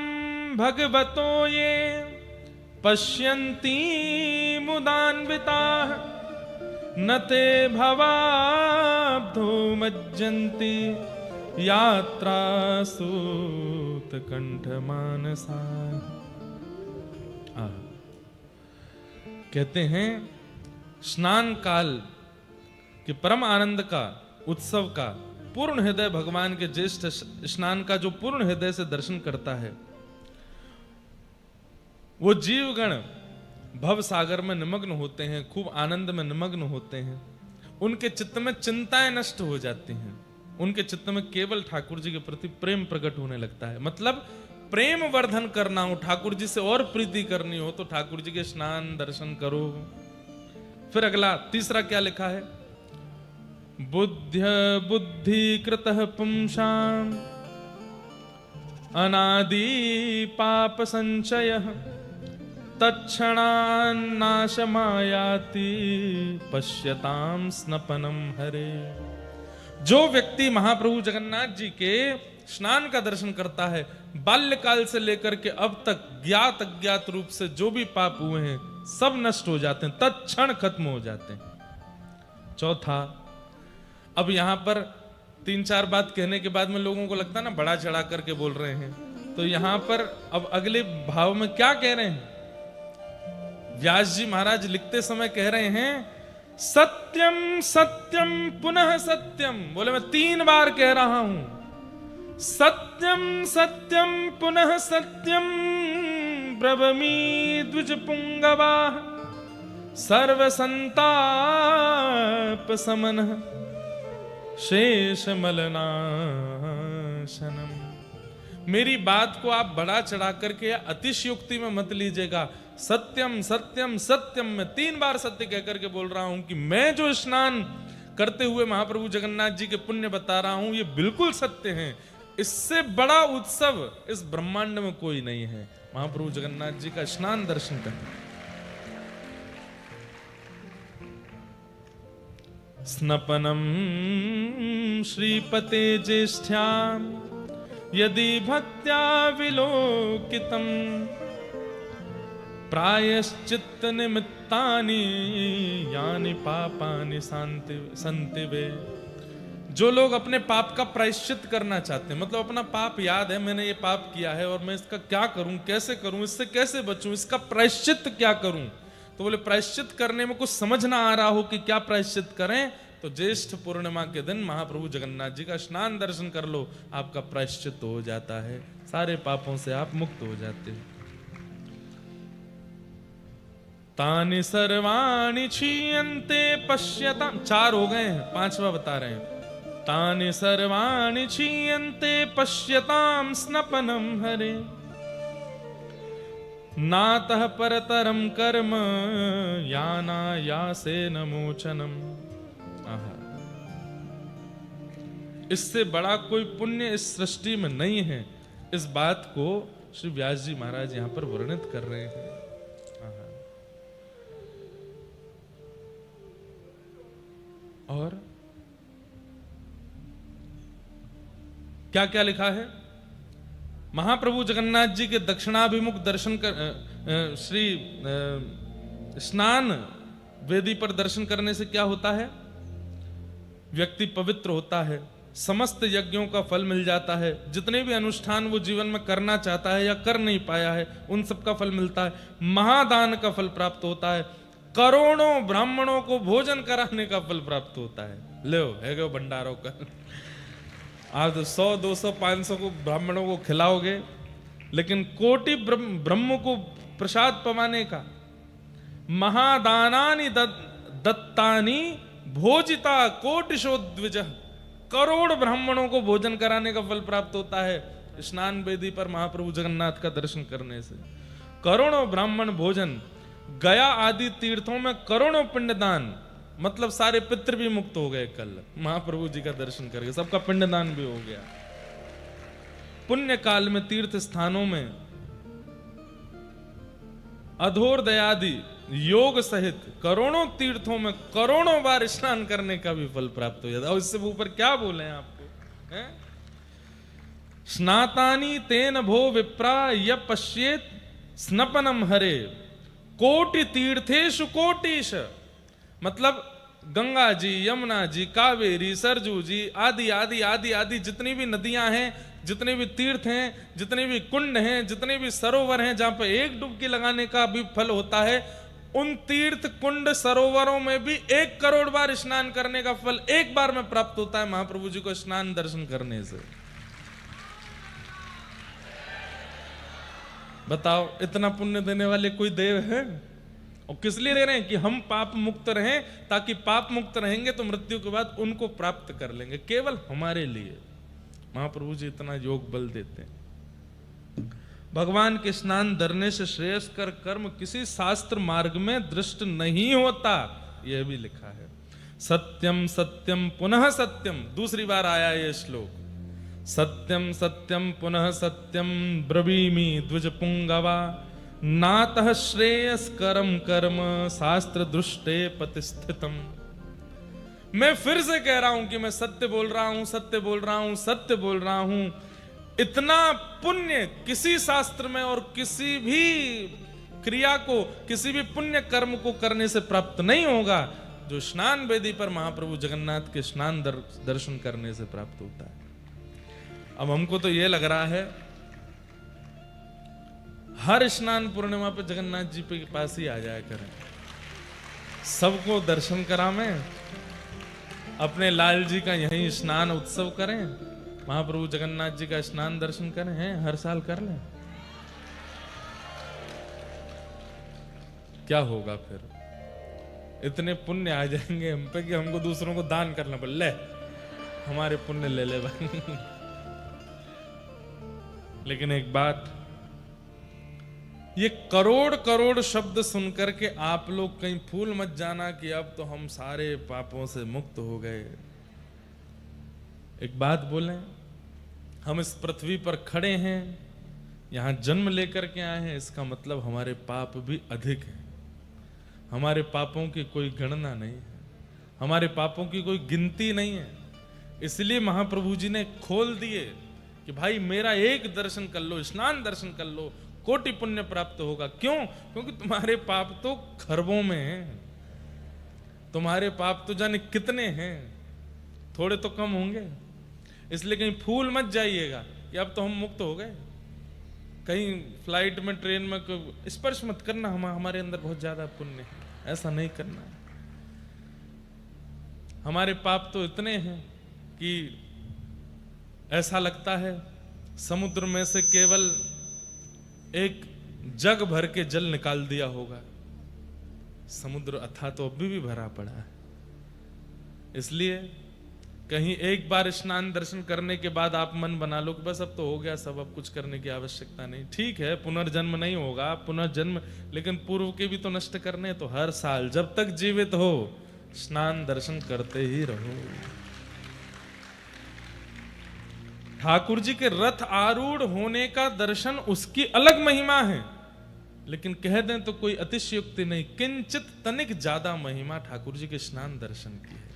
भगवतो ये पश्यन्ति मुदान्विता न ते भवाब्धो मज्जन्ति यात्रा सूत कंठ मानसा। कहते हैं स्नान काल के परम आनंद का, उत्सव का पूर्ण हृदय भगवान के ज्येष्ठ स्नान का जो पूर्ण हृदय से दर्शन करता है, वो जीवगण भव सागर में निमग्न होते हैं, खूब आनंद में निमग्न होते हैं, उनके चित्त में चिंताएं नष्ट हो जाती हैं, उनके चित्त में केवल ठाकुर जी के प्रति प्रेम प्रकट होने लगता है। मतलब प्रेम वर्धन करना हो, ठाकुर जी से और प्रीति करनी हो, तो ठाकुर जी के स्नान दर्शन करो, फिर अगला तीसरा क्या लिखा है, बुद्धि कृतः पुंसाम अनादि पाप संचयः तत्क्षणान्नाशमायाति पश्यताम स्नपनम हरे। जो व्यक्ति महाप्रभु जगन्नाथ जी के स्नान का दर्शन करता है, बाल्यकाल से लेकर के अब तक ज्ञात अज्ञात रूप से जो भी पाप हुए हैं सब नष्ट हो जाते हैं, तत्क्षण खत्म हो जाते हैं। चौथा, अब यहां पर 3-4 बात कहने के बाद में लोगों को लगता है ना बड़ा चढ़ा करके बोल रहे हैं, तो यहां पर अब अगले भाव में क्या कह रहे हैं, व्यास जी महाराज लिखते समय कह रहे हैं सत्यम सत्यम पुनः सत्यम। बोले मैं 3 बार कह रहा हूं, सत्यम सत्यम पुनः सत्यम ब्रवमी द्विज पुंगवा सर्व संताप समनः शेष मलनाशनम। मेरी बात को आप बढ़ा चढ़ा करके अतिशयोक्ति में मत लीजिएगा। सत्यम सत्यम सत्यम, मैं 3 बार सत्य कहकर के बोल रहा हूं कि मैं जो स्नान करते हुए महाप्रभु जगन्नाथ जी के पुण्य बता रहा हूं ये बिल्कुल सत्य हैं। इससे बड़ा उत्सव इस ब्रह्मांड में कोई नहीं है, महाप्रभु जगन्नाथ जी का स्नान दर्शन करना। स्नपनम श्रीपते ज्येष्ठ्याम यदि भक्त्या विलोकितम प्रायश्चित्त निमित्तानि यानि पापानि सन्ति वे। जो लोग अपने पाप का प्रायश्चित करना चाहते हैं, मतलब अपना पाप याद है मैंने ये पाप किया है और मैं इसका क्या करूं, कैसे करूं, इससे कैसे बचूं, इसका प्रायश्चित क्या करूं, तो बोले प्रायश्चित करने में कुछ समझ ना आ रहा हो कि क्या प्रायश्चित करें, तो ज्येष्ठ पूर्णिमा के दिन महाप्रभु जगन्नाथ जी का स्नान दर्शन कर लो, आपका प्रायश्चित हो जाता है, सारे पापों से आप मुक्त हो जाते हैं। तानि सर्वाणि क्षीयन्ते पश्यताम, 4 हो गए हैं, 5वां बता रहे हैं। तानि सर्वाणि क्षीयन्ते पश्यताम स्नपनम हरे नातः परतरम कर्म यानायासेन मोचनम। इससे बड़ा कोई पुण्य इस सृष्टि में नहीं है। इस बात को श्री व्यास जी महाराज यहां पर वर्णित कर रहे हैं। और क्या क्या लिखा है, महाप्रभु जगन्नाथ जी के दक्षिणाभिमुख दर्शन कर श्री स्नान वेदी पर दर्शन करने से क्या होता है, व्यक्ति पवित्र होता है, समस्त यज्ञों का फल मिल जाता है, जितने भी अनुष्ठान वो जीवन में करना चाहता है या कर नहीं पाया है उन सब का फल मिलता है, महादान का फल प्राप्त होता है, करोड़ों ब्राह्मणों को भोजन कराने का फल प्राप्त होता है। लो है गो भंडारों का, आप 100, 200, 500 को ब्राह्मणों को खिलाओगे, लेकिन कोटि ब्रह्म को प्रसाद पवाने का, महादानानि दत्तानि भोजिता कोटिशो द्विज, करोड़ ब्राह्मणों को भोजन कराने का फल प्राप्त होता है स्नान वेदी पर महाप्रभु जगन्नाथ का दर्शन करने से। करोड़ों ब्राह्मण भोजन, गया आदि तीर्थों में करोड़ों पिंडदान, मतलब सारे पितृ भी मुक्त हो गए कल महाप्रभु जी का दर्शन करके, सबका पिंडदान भी हो गया। पुण्य काल में तीर्थ स्थानों में अधोरदयादि योग सहित करोड़ों तीर्थों में करोड़ों बार स्नान करने का भी फल प्राप्त हो जाता है। और इससे ऊपर क्या बोले हैं आपको, हैं? स्नातानि तेन भो विप्रा य पश्येत स्नपनम हरे कोटि तीर्थेषु कोटिश, मतलब गंगा जी, यमुना जी, कावेरी, सरजू जी आदि आदि आदि आदि जितनी भी नदियां हैं, जितने भी तीर्थ हैं, जितने भी कुंड हैं, जितने भी सरोवर हैं जहां पर एक डुबकी लगाने का भी फल होता है, उन तीर्थ कुंड सरोवरों में भी 1 करोड़ बार स्नान करने का फल एक बार में प्राप्त होता है महाप्रभु जी को स्नान दर्शन करने से। बताओ इतना पुण्य देने वाले कोई देव है? और किस लिए दे रहे हैं? कि हम पाप मुक्त रहें, ताकि पाप मुक्त रहेंगे तो मृत्यु के बाद उनको प्राप्त कर लेंगे, केवल हमारे लिए महाप्रभु जी इतना योग बल देते हैं। भगवान के स्नान धरने से श्रेयस्कर कर्म किसी शास्त्र मार्ग में दृष्ट नहीं होता। यह भी लिखा है। सत्यम सत्यम पुनः सत्यम, दूसरी बार आया ये श्लोक। सत्यम सत्यम पुनः सत्यम ब्रवीमि द्विज पुंगवा, नातः श्रेयस्करम कर्म शास्त्र दृष्टे प्रतिष्ठितम। मैं फिर से कह रहा हूं कि मैं सत्य बोल रहा हूं, सत्य बोल रहा हूं, सत्य बोल रहा हूं। इतना पुण्य किसी शास्त्र में और किसी भी क्रिया को, किसी भी पुण्य कर्म को करने से प्राप्त नहीं होगा जो स्नान वेदी पर महाप्रभु जगन्नाथ के स्नान दर्शन करने से प्राप्त होता है। अब हमको तो यह लग रहा है हर स्नान पूर्णिमा पे जगन्नाथ जी के पास ही आ जाया करें, सबको दर्शन करावें, अपने लाल जी का यहीं स्नान उत्सव करें, महाप्रभु जगन्नाथ जी का स्नान दर्शन करें, हैं हर साल कर लें। क्या होगा फिर? इतने पुण्य आ जाएंगे हम पे कि हमको दूसरों को दान करना पड़े, ले हमारे पुण्य ले ले भाई। लेकिन एक बात, ये करोड़ करोड़ शब्द सुनकर के आप लोग कहीं फूल मत जाना कि अब तो हम सारे पापों से मुक्त हो गए। एक बात बोलें, हम इस पृथ्वी पर खड़े हैं, यहां जन्म लेकर के आए हैं, इसका मतलब हमारे पाप भी अधिक है। हमारे पापों की कोई गणना नहीं है, हमारे पापों की कोई गिनती नहीं है। इसलिए महाप्रभु जी ने खोल दिए कि भाई मेरा एक दर्शन कर लो, स्नान दर्शन कर लो, कोटि पुण्य प्राप्त होगा। क्यों? क्योंकि तुम्हारे पाप तो खरबों में हैं, तुम्हारे पाप तो जाने कितने हैं, थोड़े तो कम होंगे। इसलिए कहीं फूल मत जाइएगा कि अब तो हम मुक्त हो गए। कहीं फ्लाइट में, ट्रेन में स्पर्श मत करना, हमारे अंदर बहुत ज्यादा पुण्य है, ऐसा नहीं करना। हमारे पाप तो इतने हैं कि ऐसा लगता है समुद्र में से केवल एक जग भर के जल निकाल दिया होगा। समुद्र अथाह तो अभी भी भरा पड़ा है। इसलिए कहीं एक बार स्नान दर्शन करने के बाद आप मन बना लो कि बस अब तो हो गया सब, अब कुछ करने की आवश्यकता नहीं। ठीक है, पुनर्जन्म नहीं होगा, पुनर्जन्म, लेकिन पूर्व के भी तो नष्ट करने। तो हर साल जब तक जीवित हो स्नान दर्शन करते ही रहो। ठाकुर जी के रथ आरूढ़ होने का दर्शन उसकी अलग महिमा है, लेकिन कह दें तो कोई अतिशयोक्ति नहीं, किंचित तनिक ज्यादा महिमा ठाकुर जी के स्नान दर्शन की है।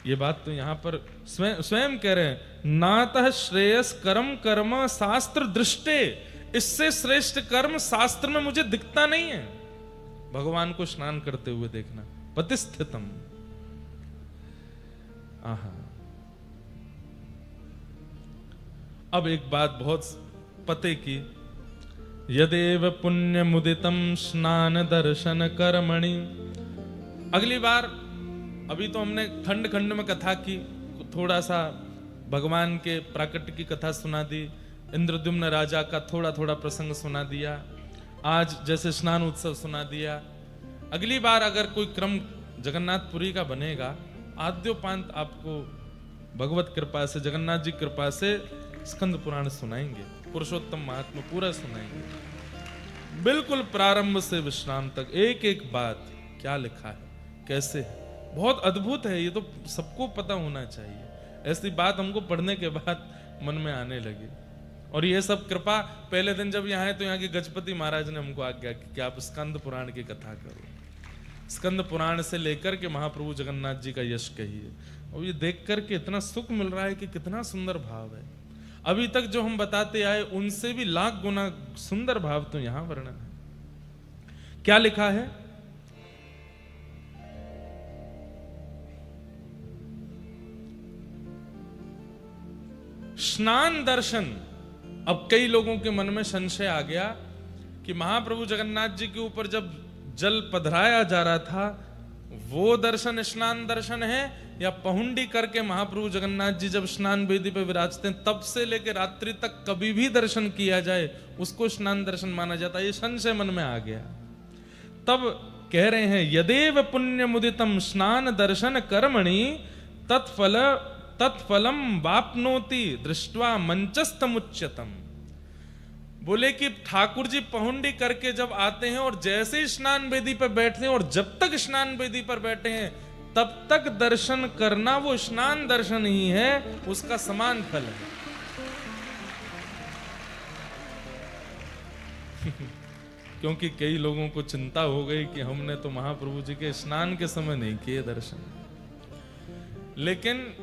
ये बात तो यहां पर स्वयं कह रहे हैं, नातः श्रेयस कर्म कर्म शास्त्र दृष्टे, इससे श्रेष्ठ कर्म शास्त्र में मुझे दिखता नहीं है। भगवान को स्नान करते हुए देखना, प्रतिष्ठितम। आहा, अब एक बात बहुत पते की, यदेव पुण्य मुदितम स्नान दर्शन कर्मणि। अगली बार, अभी तो हमने खंड खंड में कथा की, थोड़ा सा भगवान के प्राकट्य की कथा सुना दी, इंद्रद्युम्न राजा का थोड़ा थोड़ा प्रसंग सुना दिया, आज जैसे स्नान उत्सव सुना दिया। अगली बार अगर कोई क्रम जगन्नाथपुरी का बनेगा, आद्योपांत आपको भगवत कृपा से, जगन्नाथ जी कृपा से स्कंद पुराण सुनाएंगे, पुरुषोत्तम महात्मा पूरा सुनाएंगे, बिल्कुल प्रारंभ से विश्राम तक, एक एक बात क्या लिखा है, कैसे है, बहुत अद्भुत है। ये तो सबको पता होना चाहिए। ऐसी बात हमको पढ़ने के बाद मन में आने लगी। और ये सब कृपा, पहले दिन जब यहाँ आए तो यहाँ के गजपति महाराज ने हमको आज्ञा की कि आप स्कंद पुराण की कथा करो, स्कंद पुराण से लेकर के महाप्रभु जगन्नाथ जी का यश कहिए। और ये देख करके इतना सुख मिल रहा है कि कितना सुंदर भाव है। अभी तक जो हम बताते आए उनसे भी लाख गुना सुंदर भाव तो यहां वर्णन है। क्या लिखा है? स्नान दर्शन। अब कई लोगों के मन में संशय आ गया कि महाप्रभु जगन्नाथ जी के ऊपर जब जल पधराया जा रहा था वो दर्शन स्नान दर्शन है, या पहुंडी करके महाप्रभु जगन्नाथ जी जब स्नान वेदी पर विराजते हैं तब से लेकर रात्रि तक कभी भी दर्शन किया जाए उसको स्नान दर्शन माना जाता है। ये संशय मन में आ गया। तब कह रहे हैं, यदेव पुण्य मुदितम स्नान दर्शन कर्मणि तत्फलम वाप्नोति दृष्ट्वा मंचस्तमुच्यतम। बोले कि ठाकुर जी पहुंडी करके जब आते हैं और जैसे ही स्नान वेदी पर बैठते हैं और जब तक स्नान वेदी पर बैठे हैं तब तक दर्शन करना वो स्नान दर्शन ही है, उसका समान फल है। क्योंकि कई लोगों को चिंता हो गई कि हमने तो महाप्रभु जी के स्नान के समय नहीं किए दर्शन, लेकिन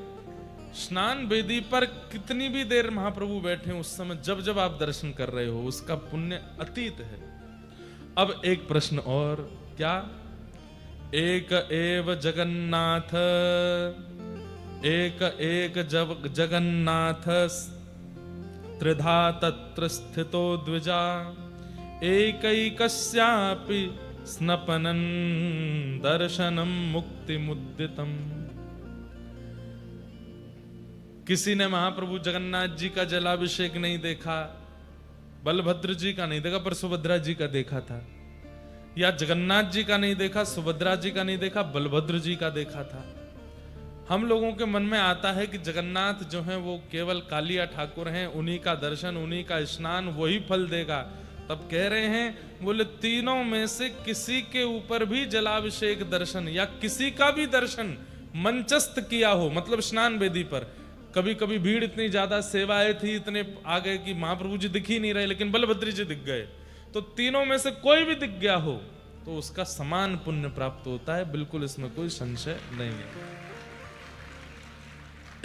स्नान वेदी पर कितनी भी देर महाप्रभु बैठे उस समय जब जब आप दर्शन कर रहे हो उसका पुण्य अतीत है। अब एक प्रश्न और, क्या? एक एव जगन्नाथ, एक एक जगन्नाथ त्रिधा तत्र स्थितो द्विजा, एकैकस्यापि स्नपनं दर्शनं मुक्तिमुद्दितम्। किसी ने महाप्रभु जगन्नाथ जी का जलाभिषेक नहीं देखा, बलभद्र जी का नहीं देखा पर सुभद्रा जी का देखा था, या जगन्नाथ जी का नहीं देखा, सुभद्रा जी का नहीं देखा, बलभद्र जी का देखा था। हम लोगों के मन में आता है कि जगन्नाथ जो हैं वो केवल कालिया ठाकुर हैं, उन्हीं का दर्शन, उन्हीं का स्नान वही फल देगा। तब कह रहे हैं, बोले तीनों में से किसी के ऊपर भी जलाभिषेक दर्शन या किसी का भी दर्शन मंचस्थ किया हो, मतलब स्नान वेदी पर, कभी कभी भीड़ इतनी ज्यादा, सेवाएं थी, इतने आ गए कि महाप्रभु जी दिख ही नहीं रहे, लेकिन बलभद्र जी दिख गए, तो तीनों में से कोई भी दिख गया हो तो उसका समान पुण्य प्राप्त होता है, बिल्कुल इसमें कोई संशय नहीं है।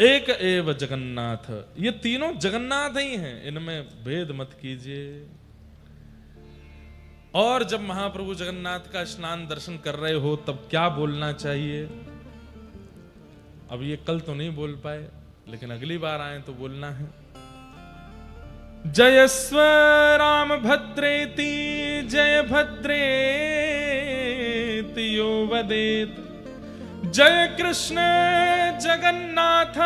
एक एव जगन्नाथ, ये तीनों जगन्नाथ ही हैं, इनमें भेद मत कीजिए। और जब महाप्रभु जगन्नाथ का स्नान दर्शन कर रहे हो तब क्या बोलना चाहिए? अब ये कल तो नहीं बोल पाए, लेकिन अगली बार आए तो बोलना है। जयस्व राम भद्रेति जय भद्रेति यो वदेत, जय कृष्ण जगन्नाथ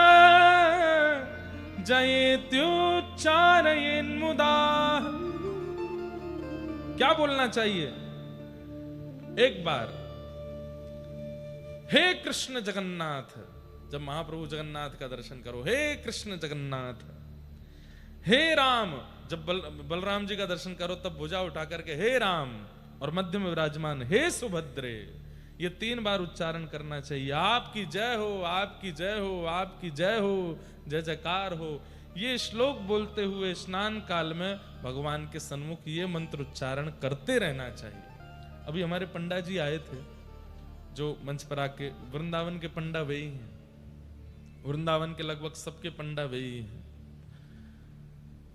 जयेत्युच्चारयेन् मुदा। क्या बोलना चाहिए? एक बार, हे कृष्ण जगन्नाथ, जब महाप्रभु जगन्नाथ का दर्शन करो, हे कृष्ण जगन्नाथ। हे राम, जब बलराम जी का दर्शन करो तब भुजा उठा करके हे राम, और मध्य में विराजमान हे सुभद्रे, ये 3 बार उच्चारण करना चाहिए। आपकी जय हो, आपकी जय हो, आपकी जय हो, जय जयकार हो। ये श्लोक बोलते हुए स्नान काल में भगवान के सन्मुख ये मंत्र उच्चारण करते रहना चाहिए। अभी हमारे पंडा जी आए थे जो मंच पर आके, वृंदावन के पंडा वे ही हैं, वृंदावन के लगभग सबके पंडा वे ही हैं।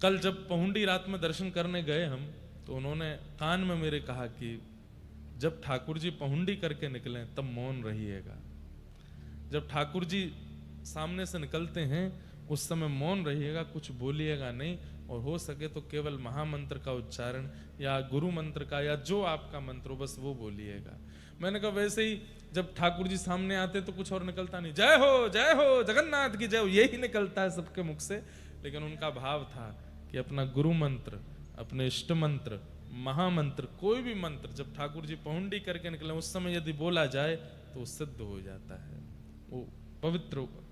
कल जब पहुंडी रात में दर्शन करने गए हम, तो उन्होंने कान में मेरे कहा कि जब ठाकुर जी पहुंडी करके निकलें तब मौन रहिएगा। जब ठाकुर जी सामने से निकलते हैं उस समय मौन रहिएगा, कुछ बोलिएगा नहीं, और हो सके तो केवल महामंत्र का उच्चारण या गुरु मंत्र का या जो आपका मंत्र हो बस वो बोलिएगा। मैंने कहा वैसे ही जब ठाकुर जी सामने आते तो कुछ और निकलता नहीं, जय हो जगन्नाथ की जय हो, यही निकलता है सबके मुख से। लेकिन उनका भाव था कि अपना गुरु मंत्र, अपने इष्ट मंत्र, महामंत्र, कोई भी मंत्र जब ठाकुर जी पहुंडी करके निकले उस समय यदि बोला जाए तो सिद्ध हो जाता है, वो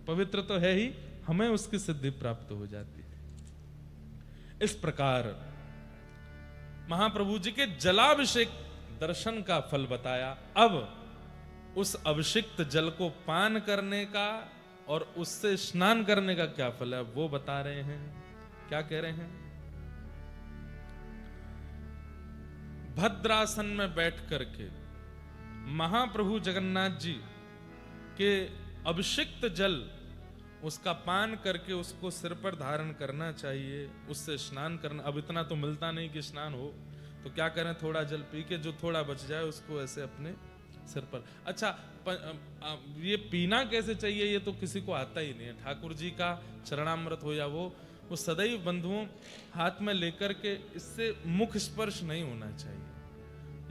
पवित्र तो है ही, हमें उसकी सिद्धि प्राप्त हो जाती है। इस प्रकार महाप्रभु जी के जलाभिषेक दर्शन का फल बताया। अब उस अभिषिक्त जल को पान करने का और उससे स्नान करने का क्या फल है वो बता रहे हैं। क्या कह रहे हैं? भद्रासन में बैठ करके महाप्रभु जगन्नाथ जी के अभिषिक्त जल उसका पान करके उसको सिर पर धारण करना चाहिए, उससे स्नान करना। अब इतना तो मिलता नहीं कि स्नान हो, तो क्या करें, थोड़ा जल पी के जो थोड़ा बच जाए उसको ऐसे अपने सिर पर। अच्छा, ये पीना कैसे चाहिए ये तो किसी को आता ही नहीं है। ठाकुर जी का चरणामृत हो या वो सदैव बंधुओं हाथ में लेकर के इससे मुख स्पर्श नहीं होना चाहिए।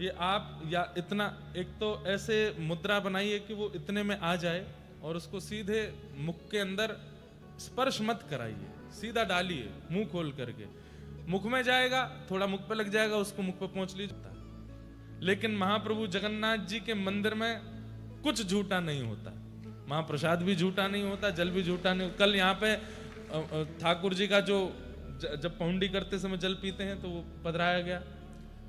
ये आप या इतना, एक तो ऐसे मुद्रा बनाइए कि वो इतने में आ जाए और उसको सीधे मुख के अंदर स्पर्श मत कराइए, सीधा डालिए मुंह खोल करके। मुख में जाएगा, थोड़ा मुख पे लग जाएगा, उसको मुख पे पहुंच लीजिए। लेकिन महाप्रभु जगन्नाथ जी के मंदिर में कुछ झूठा नहीं होता, महाप्रसाद भी झूठा नहीं होता, जल भी झूठा नहीं। कल यहाँ पे ठाकुर जी का जो जब पौंडी करते समय जल पीते हैं तो वो पधराया गया,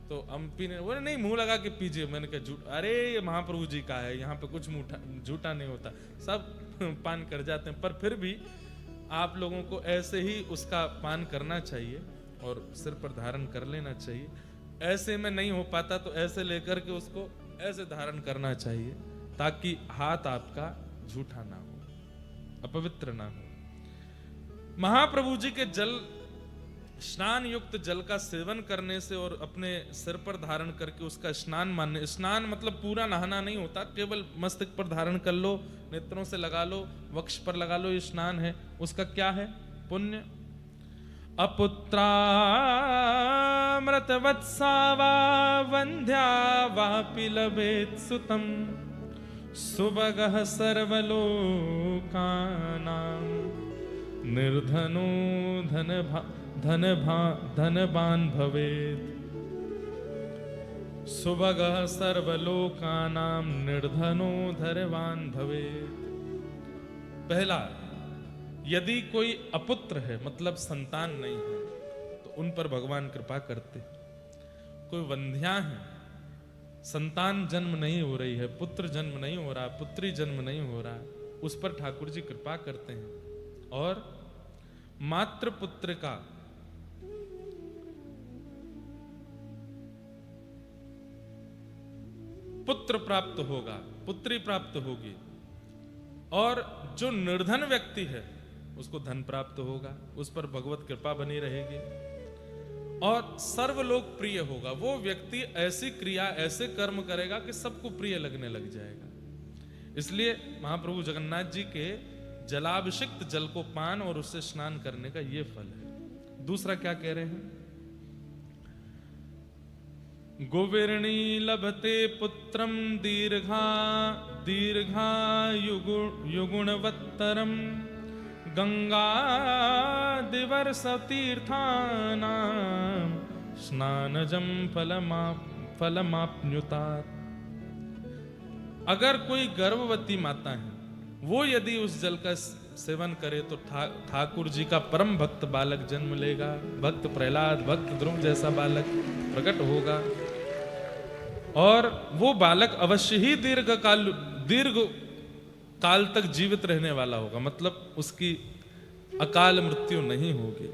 तो हम पीने, बोले नहीं मुंह लगा के पीजिए। मैंने कहा झूठ, अरे ये महाप्रभु जी का है, यहाँ पे कुछ झूठा नहीं होता, सब पान कर जाते हैं। पर फिर भी आप लोगों को ऐसे ही उसका पान करना चाहिए और सिर पर धारण कर लेना चाहिए। ऐसे में नहीं हो पाता तो ऐसे लेकर के उसको ऐसे धारण करना चाहिए, ताकि हाथ आपका झूठा ना हो, अपवित्र ना हो। महाप्रभु जी के जल, स्नान युक्त जल का सेवन करने से और अपने सिर पर धारण करके उसका स्नान मानने, स्नान मतलब पूरा नहाना नहीं होता, केवल मस्तक पर धारण कर लो, नेत्रों से लगा लो, वक्ष पर लगा लो, ये स्नान है। उसका क्या है पुण्य? अपुत्रामृत वत्सा वा वंध्या वापि लभेत सुतम सुभगः सर्वलोकानां निर्धनो धनवान भवेत्। सुभगः सर्वलोकानां निर्धनो धनवान भवेत्। पहला, यदि कोई अपुत्र है मतलब संतान नहीं है तो उन पर भगवान कृपा करते। कोई वंध्या है, संतान जन्म नहीं हो रही है, पुत्र जन्म नहीं हो रहा, पुत्री जन्म नहीं हो रहा, उस पर ठाकुर जी कृपा करते हैं। और मात्र पुत्र का पुत्र प्राप्त होगा, पुत्री प्राप्त होगी। और जो निर्धन व्यक्ति है उसको धन प्राप्त होगा, उस पर भगवत कृपा बनी रहेगी और सर्वलोक प्रिय होगा। वो व्यक्ति ऐसी क्रिया, ऐसे कर्म करेगा कि सबको प्रिय लगने लग जाएगा। इसलिए महाप्रभु जगन्नाथ जी के जलाभिषिक्त जल को पान और उससे स्नान करने का ये फल है। दूसरा क्या कह रहे हैं? गोविरणी लभते पुत्रम दीर्घायुगुणवत्तरम गंगादिवर्षतीर्थानां स्नानजं फलमाप्नुतात्। अगर कोई गर्भवती माता है, वो यदि उस जल का सेवन करे तो ठाकुर जी का परम भक्त बालक जन्म लेगा। भक्त प्रहलाद, भक्त ध्रुव जैसा बालक प्रकट होगा और वो बालक अवश्य ही दीर्घ काल तक जीवित रहने वाला होगा, मतलब उसकी अकाल मृत्यु नहीं होगी।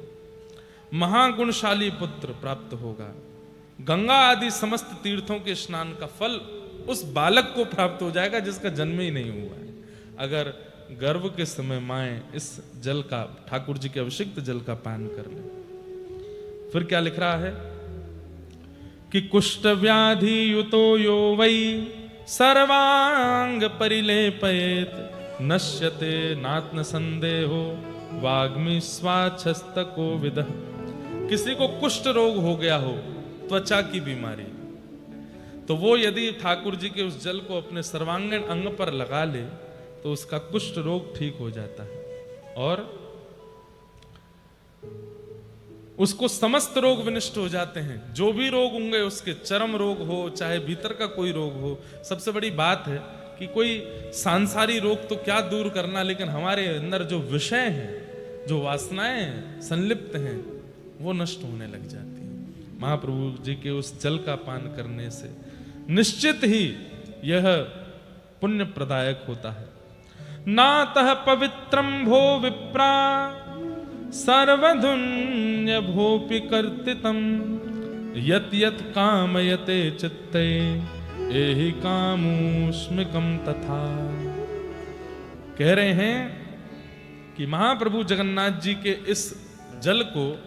महागुणशाली पुत्र प्राप्त होगा। गंगा आदि समस्त तीर्थों के स्नान का फल उस बालक को प्राप्त हो जाएगा जिसका जन्म ही नहीं हुआ है। अगर गर्भ के समय माएं इस जल का, ठाकुर जी के अभिषिक्त जल का पान कर ले। फिर क्या लिख रहा है कि कुष्ठ व्याधि युतो यो वै सर्वांग परिलेपयेत नश्यते नात्म संदेहो वाग्मी स्वाच्छस्तको विदः। किसी को कुष्ठ रोग हो गया हो, त्वचा की बीमारी, तो वो यदि ठाकुर जी के उस जल को अपने सर्वांगीण अंग पर लगा ले तो उसका कुष्ठ रोग ठीक हो जाता है और उसको समस्त रोग विनष्ट हो जाते हैं। जो भी रोग होंगे उसके, चर्म रोग हो चाहे भीतर का कोई रोग हो। सबसे बड़ी बात है कि कोई सांसारिक रोग तो क्या दूर करना, लेकिन हमारे अंदर जो विषय हैं, जो वासनाएं संलिप्त हैं, वो नष्ट होने लग जाती हैं। महाप्रभु जी के उस जल का पान करने से निश्चित ही यह पुण्य प्रदायक होता है। नातः पवित्रम भो विप्रा सर्वधुन्य भोपि कर्तितम यत यत कामयते चित्ते एहि कामोस्मिकम तथा। कह रहे हैं कि महाप्रभु जगन्नाथ जी के इस जल को,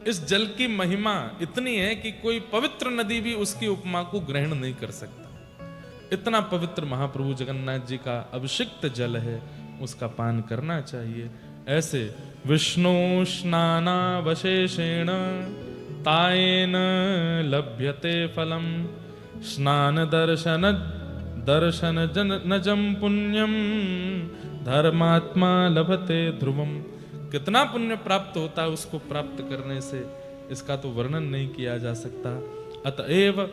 इस जल की महिमा इतनी है कि कोई पवित्र नदी भी उसकी उपमा को ग्रहण नहीं कर सकता। इतना पवित्र महाप्रभु जगन्नाथ जी का अभिषिक्त जल है, उसका पान करना चाहिए। ऐसे विष्णु स्नानावशेषेण तायेन लभ्यते फलम स्नान दर्शन नजम पुण्यम धर्मात्मा लभते ध्रुवम। कितना पुण्य प्राप्त होता है उसको प्राप्त करने से, इसका तो वर्णन नहीं किया जा सकता। अतएव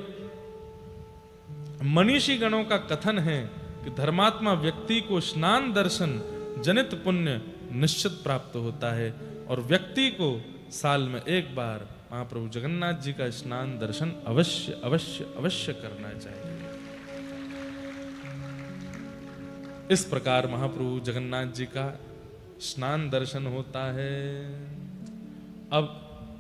मनीषी गणों का कथन है कि धर्मात्मा व्यक्ति को स्नान दर्शन जनित पुण्य निश्चित प्राप्त होता है और व्यक्ति को साल में एक बार महाप्रभु जगन्नाथ जी का स्नान दर्शन अवश्य अवश्य अवश्य करना चाहिए। इस प्रकार महाप्रभु जगन्नाथ जी का स्नान दर्शन होता है। अब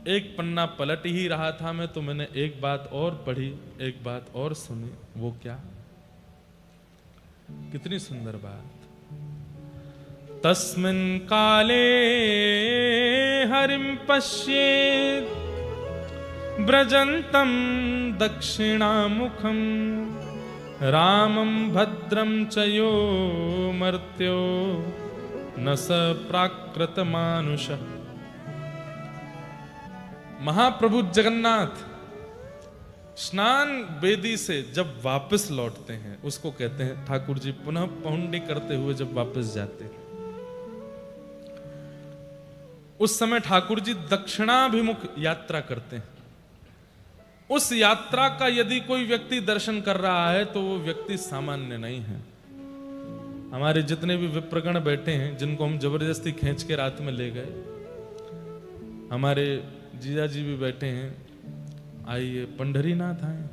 एक पन्ना पलट ही रहा था मैं, तो मैंने एक बात और पढ़ी, एक बात और सुनी। वो क्या? कितनी सुंदर बात। तस्मिन् काले हरिं पश्येत् व्रजन्तं दक्षिणामुखं रामं भद्रं च यो मर्त्यो न स प्राकृत मानुषः। महाप्रभु जगन्नाथ स्नान वेदी से जब वापस लौटते हैं, उसको कहते हैं ठाकुर जी पुनः पहुंडी करते हुए जब वापस जाते हैं, उस समय ठाकुर जी दक्षिणाभिमुख यात्रा करते हैं। उस यात्रा का यदि कोई व्यक्ति दर्शन कर रहा है तो वो व्यक्ति सामान्य नहीं है। हमारे जितने भी विप्रगण बैठे हैं, जिनको हम जबरदस्ती खींच के रात में ले गए, हमारे जीजा जी भी बैठे हैं, आइए पंढरीनाथ आए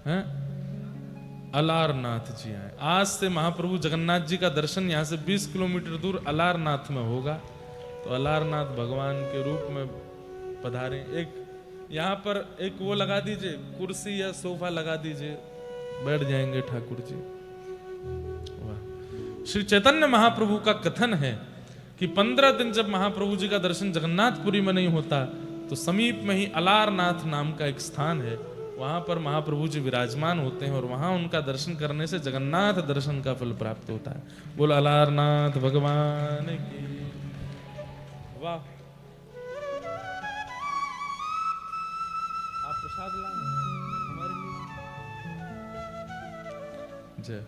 हैं, अलारनाथ जी आए। आज से महाप्रभु जगन्नाथ जी का दर्शन यहाँ से 20 किलोमीटर दूर अलारनाथ में होगा, तो अलारनाथ भगवान के रूप में पधारे। एक यहाँ पर एक वो लगा दीजिए, कुर्सी या सोफा लगा दीजिए, बैठ जाएंगे ठाकुर जी। वाह। श्री चैतन्य महाप्रभु का कथन है कि 15 दिन जब महाप्रभु जी का दर्शन जगन्नाथपुरी में नहीं होता, तो समीप में ही अलारनाथ नाम का एक स्थान है, वहां पर महाप्रभु जी विराजमान होते हैं और वहां उनका दर्शन करने से जगन्नाथ दर्शन का फल प्राप्त होता है। बोल अलारनाथ भगवान की। वाह। आप प्रसाद लाएं हमारे लिए। जय।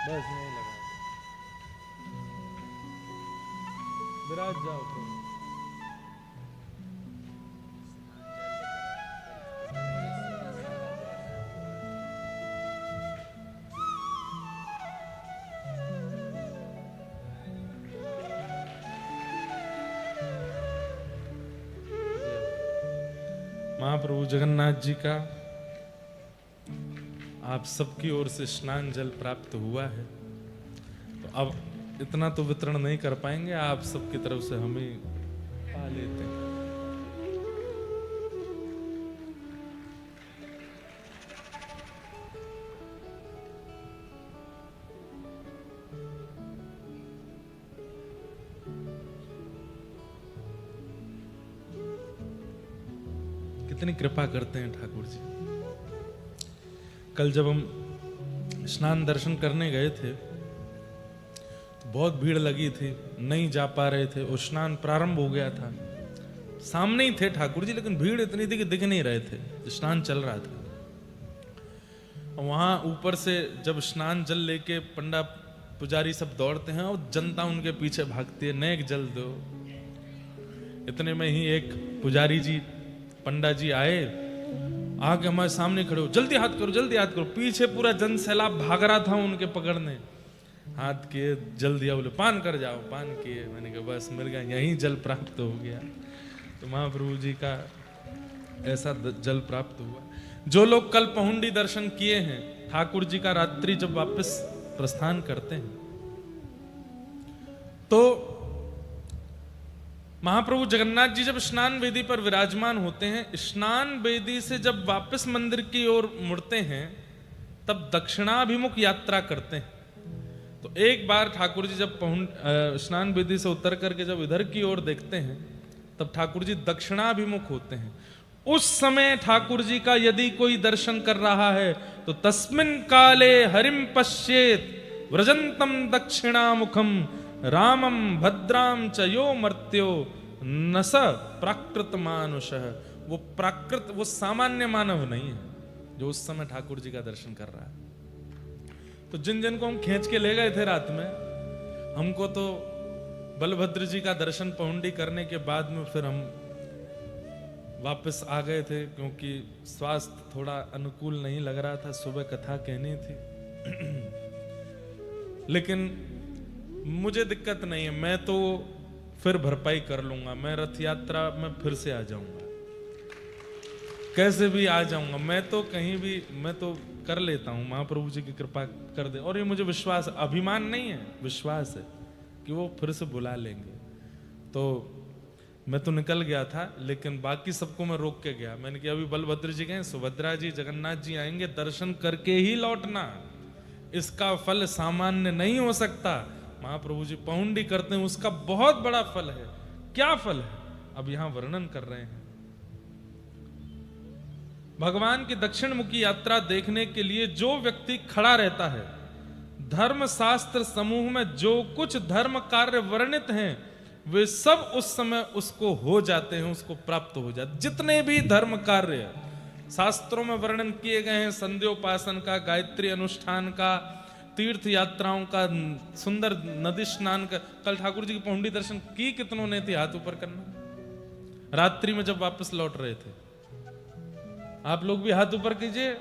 बस नहीं लगा, विराज जाओ तो। महाप्रभु जगन्नाथ जी का आप सबकी ओर से स्नान जल प्राप्त हुआ है, तो अब इतना तो वितरण नहीं कर पाएंगे, आप सबकी तरफ से हम ही पा लेते हैं। कितनी कृपा करते हैं ठाकुर जी। कल जब हम स्नान दर्शन करने गए थे तो बहुत भीड़ लगी थी, नहीं जा पा रहे थे और स्नान प्रारंभ हो गया था। सामने ही थे ठाकुर जी, लेकिन भीड़ इतनी थी कि दिख नहीं रहे थे, स्नान चल रहा था। और वहां ऊपर से जब स्नान जल लेके पंडा पुजारी सब दौड़ते हैं और जनता उनके पीछे भागती है, नेक जल दो। इतने में ही एक पुजारी जी पंडा जी आए, आके हमारे सामने खड़े हो, जल्दी हाथ करो, जल्दी हाथ करो। पीछे पूरा जन सैलाब भाग रहा था उनके पकड़ने, हाथ किए, जल दिया, बोले पान कर जाओ, पान किए। मैंने कहा बस मिल गया, यहीं जल प्राप्त हो गया। तो महाप्रभु जी का ऐसा जल प्राप्त हुआ। जो लोग कल पहुंडी दर्शन किए हैं, ठाकुर जी का रात्रि जब वापस प्रस्थान करते हैं तो महाप्रभु जगन्नाथ जी जब स्नान वेदी पर विराजमान होते हैं, स्नान वेदी से जब वापस मंदिर की ओर मुड़ते हैं तब दक्षिणाभिमुख यात्रा करते हैं। तो एक बार ठाकुर जी जब स्नान वेदी से उतर करके जब इधर की ओर देखते हैं तब ठाकुर जी दक्षिणाभिमुख होते हैं। उस समय ठाकुर जी का यदि कोई दर्शन कर रहा है तो तस्मिन् काले हरिम पश्येत व्रजंतम दक्षिणामुखम रामम भद्राम च यो मर्त्यो न स प्राकृत मानुषः। वो प्राकृत, वो सामान्य मानव नहीं है जो उस समय ठाकुर जी का दर्शन कर रहा है। तो जिन जिन को हम खींच के ले गए थे रात में, हमको तो बलभद्र जी का दर्शन पौंडी करने के बाद में फिर हम वापस आ गए थे, क्योंकि स्वास्थ्य थोड़ा अनुकूल नहीं लग रहा था, सुबह कथा कहनी थी। लेकिन मुझे दिक्कत नहीं है, मैं तो फिर भरपाई कर लूंगा, मैं रथ यात्रा में फिर से आ जाऊंगा, कैसे भी आ जाऊंगा, मैं तो कहीं भी मैं तो कर लेता हूं, महाप्रभु जी की कृपा कर दे। और ये मुझे विश्वास, अभिमान नहीं है, विश्वास है कि वो फिर से बुला लेंगे। तो मैं तो निकल गया था, लेकिन बाकी सबको मैं रोक के गया। मैंने कहा अभी बलभद्र जी गए, सुभद्रा जी, जगन्नाथ जी आएंगे, दर्शन करके ही लौटना, इसका फल सामान्य नहीं हो सकता। महाप्रभु जी पौंडी करते हैं, उसका बहुत बड़ा फल है। क्या फल है अब यहां वर्णन कर रहे हैं। भगवान की दक्षिण मुखी यात्रा देखने के लिए जो व्यक्ति खड़ा रहता है, धर्म शास्त्र समूह में जो कुछ धर्म कार्य वर्णित हैं वे सब उस समय उसको हो जाते हैं, उसको प्राप्त हो जाते। जितने भी धर्म कार्य शास्त्रों में वर्णन किए गए हैं, संध्योपासन का, गायत्री अनुष्ठान का, तीर्थ यात्राओं का, सुंदर नदी स्नान का। कल ठाकुर जी की पौंडी दर्शन की कितनों ने थी हाथ ऊपर करना, रात्रि में जब वापस लौट रहे थे। आप लोग भी हाथ ऊपर कीजिए।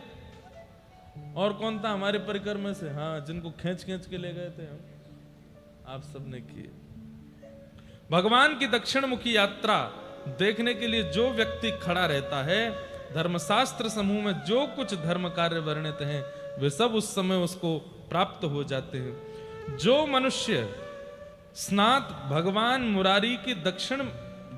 और कौन था हमारे परिकर में से, हाँ, जिनको खींच खींच के ले गए थे हम, आप सब ने किए। भगवान की दक्षिण मुखी यात्रा देखने के लिए जो व्यक्ति खड़ा रहता है, धर्मशास्त्र समूह में जो कुछ धर्म कार्य वर्णित हैं वे सब उस समय उसको प्राप्त हो जाते हैं। जो मनुष्य स्नात भगवान मुरारी की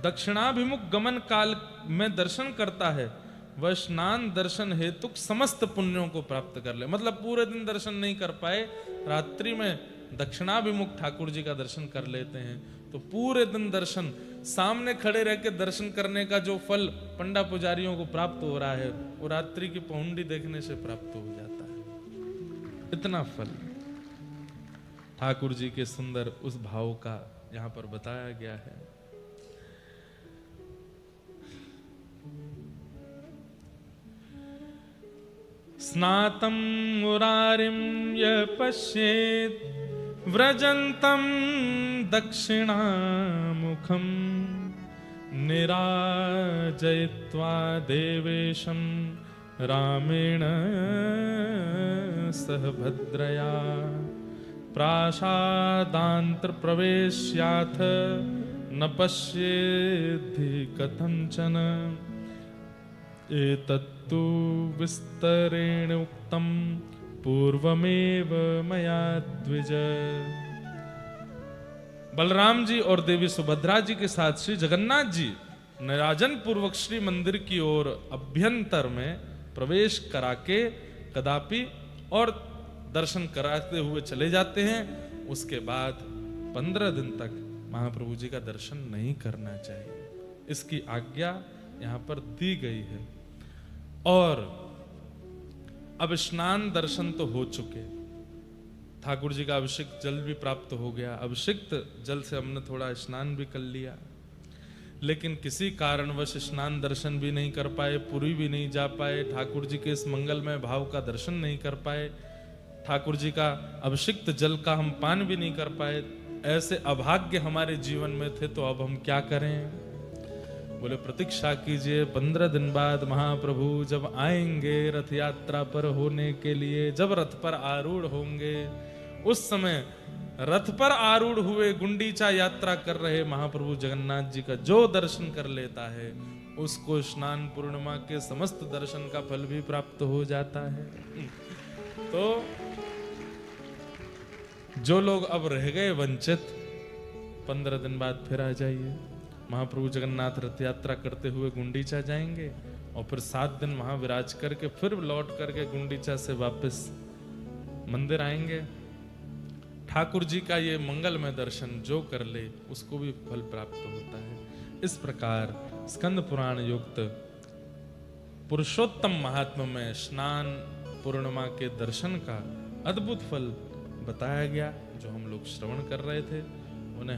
दक्षिणाभिमुख गमन काल में दर्शन करता है, वह स्नान दर्शन हेतु समस्त पुण्यों को प्राप्त कर ले। मतलब पूरे दिन दर्शन नहीं कर पाए, रात्रि में दक्षिणाभिमुख ठाकुर जी का दर्शन कर लेते हैं, तो पूरे दिन दर्शन, सामने खड़े रह के दर्शन करने का जो फल पंडा पुजारियों को प्राप्त हो रहा है, वो रात्रि की पौंडी देखने से प्राप्त हो जाता है। इतना फल ठाकुर जी के सुंदर उस भाव का यहां पर बताया गया है। स्नातं मुरारिं यः पश्येत् व्रजन्तं दक्षिणामुखं निराजयित्वा देवेशं रामेण सह भद्रया प्रासादान्तर्प्रवेश्याथ न पश्येद्धि कथंचन एतत्तु विस्तरेण उक्तं पूर्वमेव मया द्विज। बलराम जी और देवी सुभद्रा जी के साथ श्री जगन्नाथ जी निराजन पूर्वक श्री मंदिर की ओर अभ्यंतर में प्रवेश करा के कदापि और दर्शन कराते हुए चले जाते हैं। उसके बाद 15 दिन तक महाप्रभु जी का दर्शन नहीं करना चाहिए, इसकी आज्ञा यहां पर दी गई है। और अब स्नान दर्शन तो हो चुके, ठाकुर जी का अभिषेक जल भी प्राप्त हो गया, अभिषिक्त जल से हमने थोड़ा स्नान भी कर लिया, लेकिन किसी कारणवश स्नान दर्शन भी नहीं कर पाए, पुरी भी नहीं जा पाए, ठाकुर जी के इस मंगलमय भाव का दर्शन नहीं कर पाए, ठाकुर जी का अभिषिक्त जल का हम पान भी नहीं कर पाए। ऐसे अभाग्य हमारे जीवन में थे, तो अब हम क्या करें? बोले प्रतीक्षा कीजिए, 15 दिन बाद महाप्रभु जब आएंगे रथ यात्रा पर होने के लिए, जब रथ पर आरूढ़ होंगे, उस समय रथ पर आरूढ़ हुए गुंडीचा यात्रा कर रहे महाप्रभु जगन्नाथ जी का जो दर्शन कर लेता है, उसको स्नान पूर्णिमा के समस्त दर्शन का फल भी प्राप्त हो जाता है। तो जो लोग अब रह गए वंचित, 15 दिन बाद फिर आ जाइए। महाप्रभु जगन्नाथ रथ यात्रा करते हुए गुंडीचा जाएंगे और फिर 7 दिन वहां विराज करके फिर लौट करके गुंडीचा से वापस मंदिर आएंगे। ठाकुर जी का ये मंगलमय दर्शन जो कर ले उसको भी फल प्राप्त होता है। इस प्रकार स्कंद पुराण युक्त पुरुषोत्तम महात्मा में स्नान पूर्णिमा के दर्शन का अद्भुत फल बताया गया, जो हम लोग श्रवण कर रहे थे। उन्हें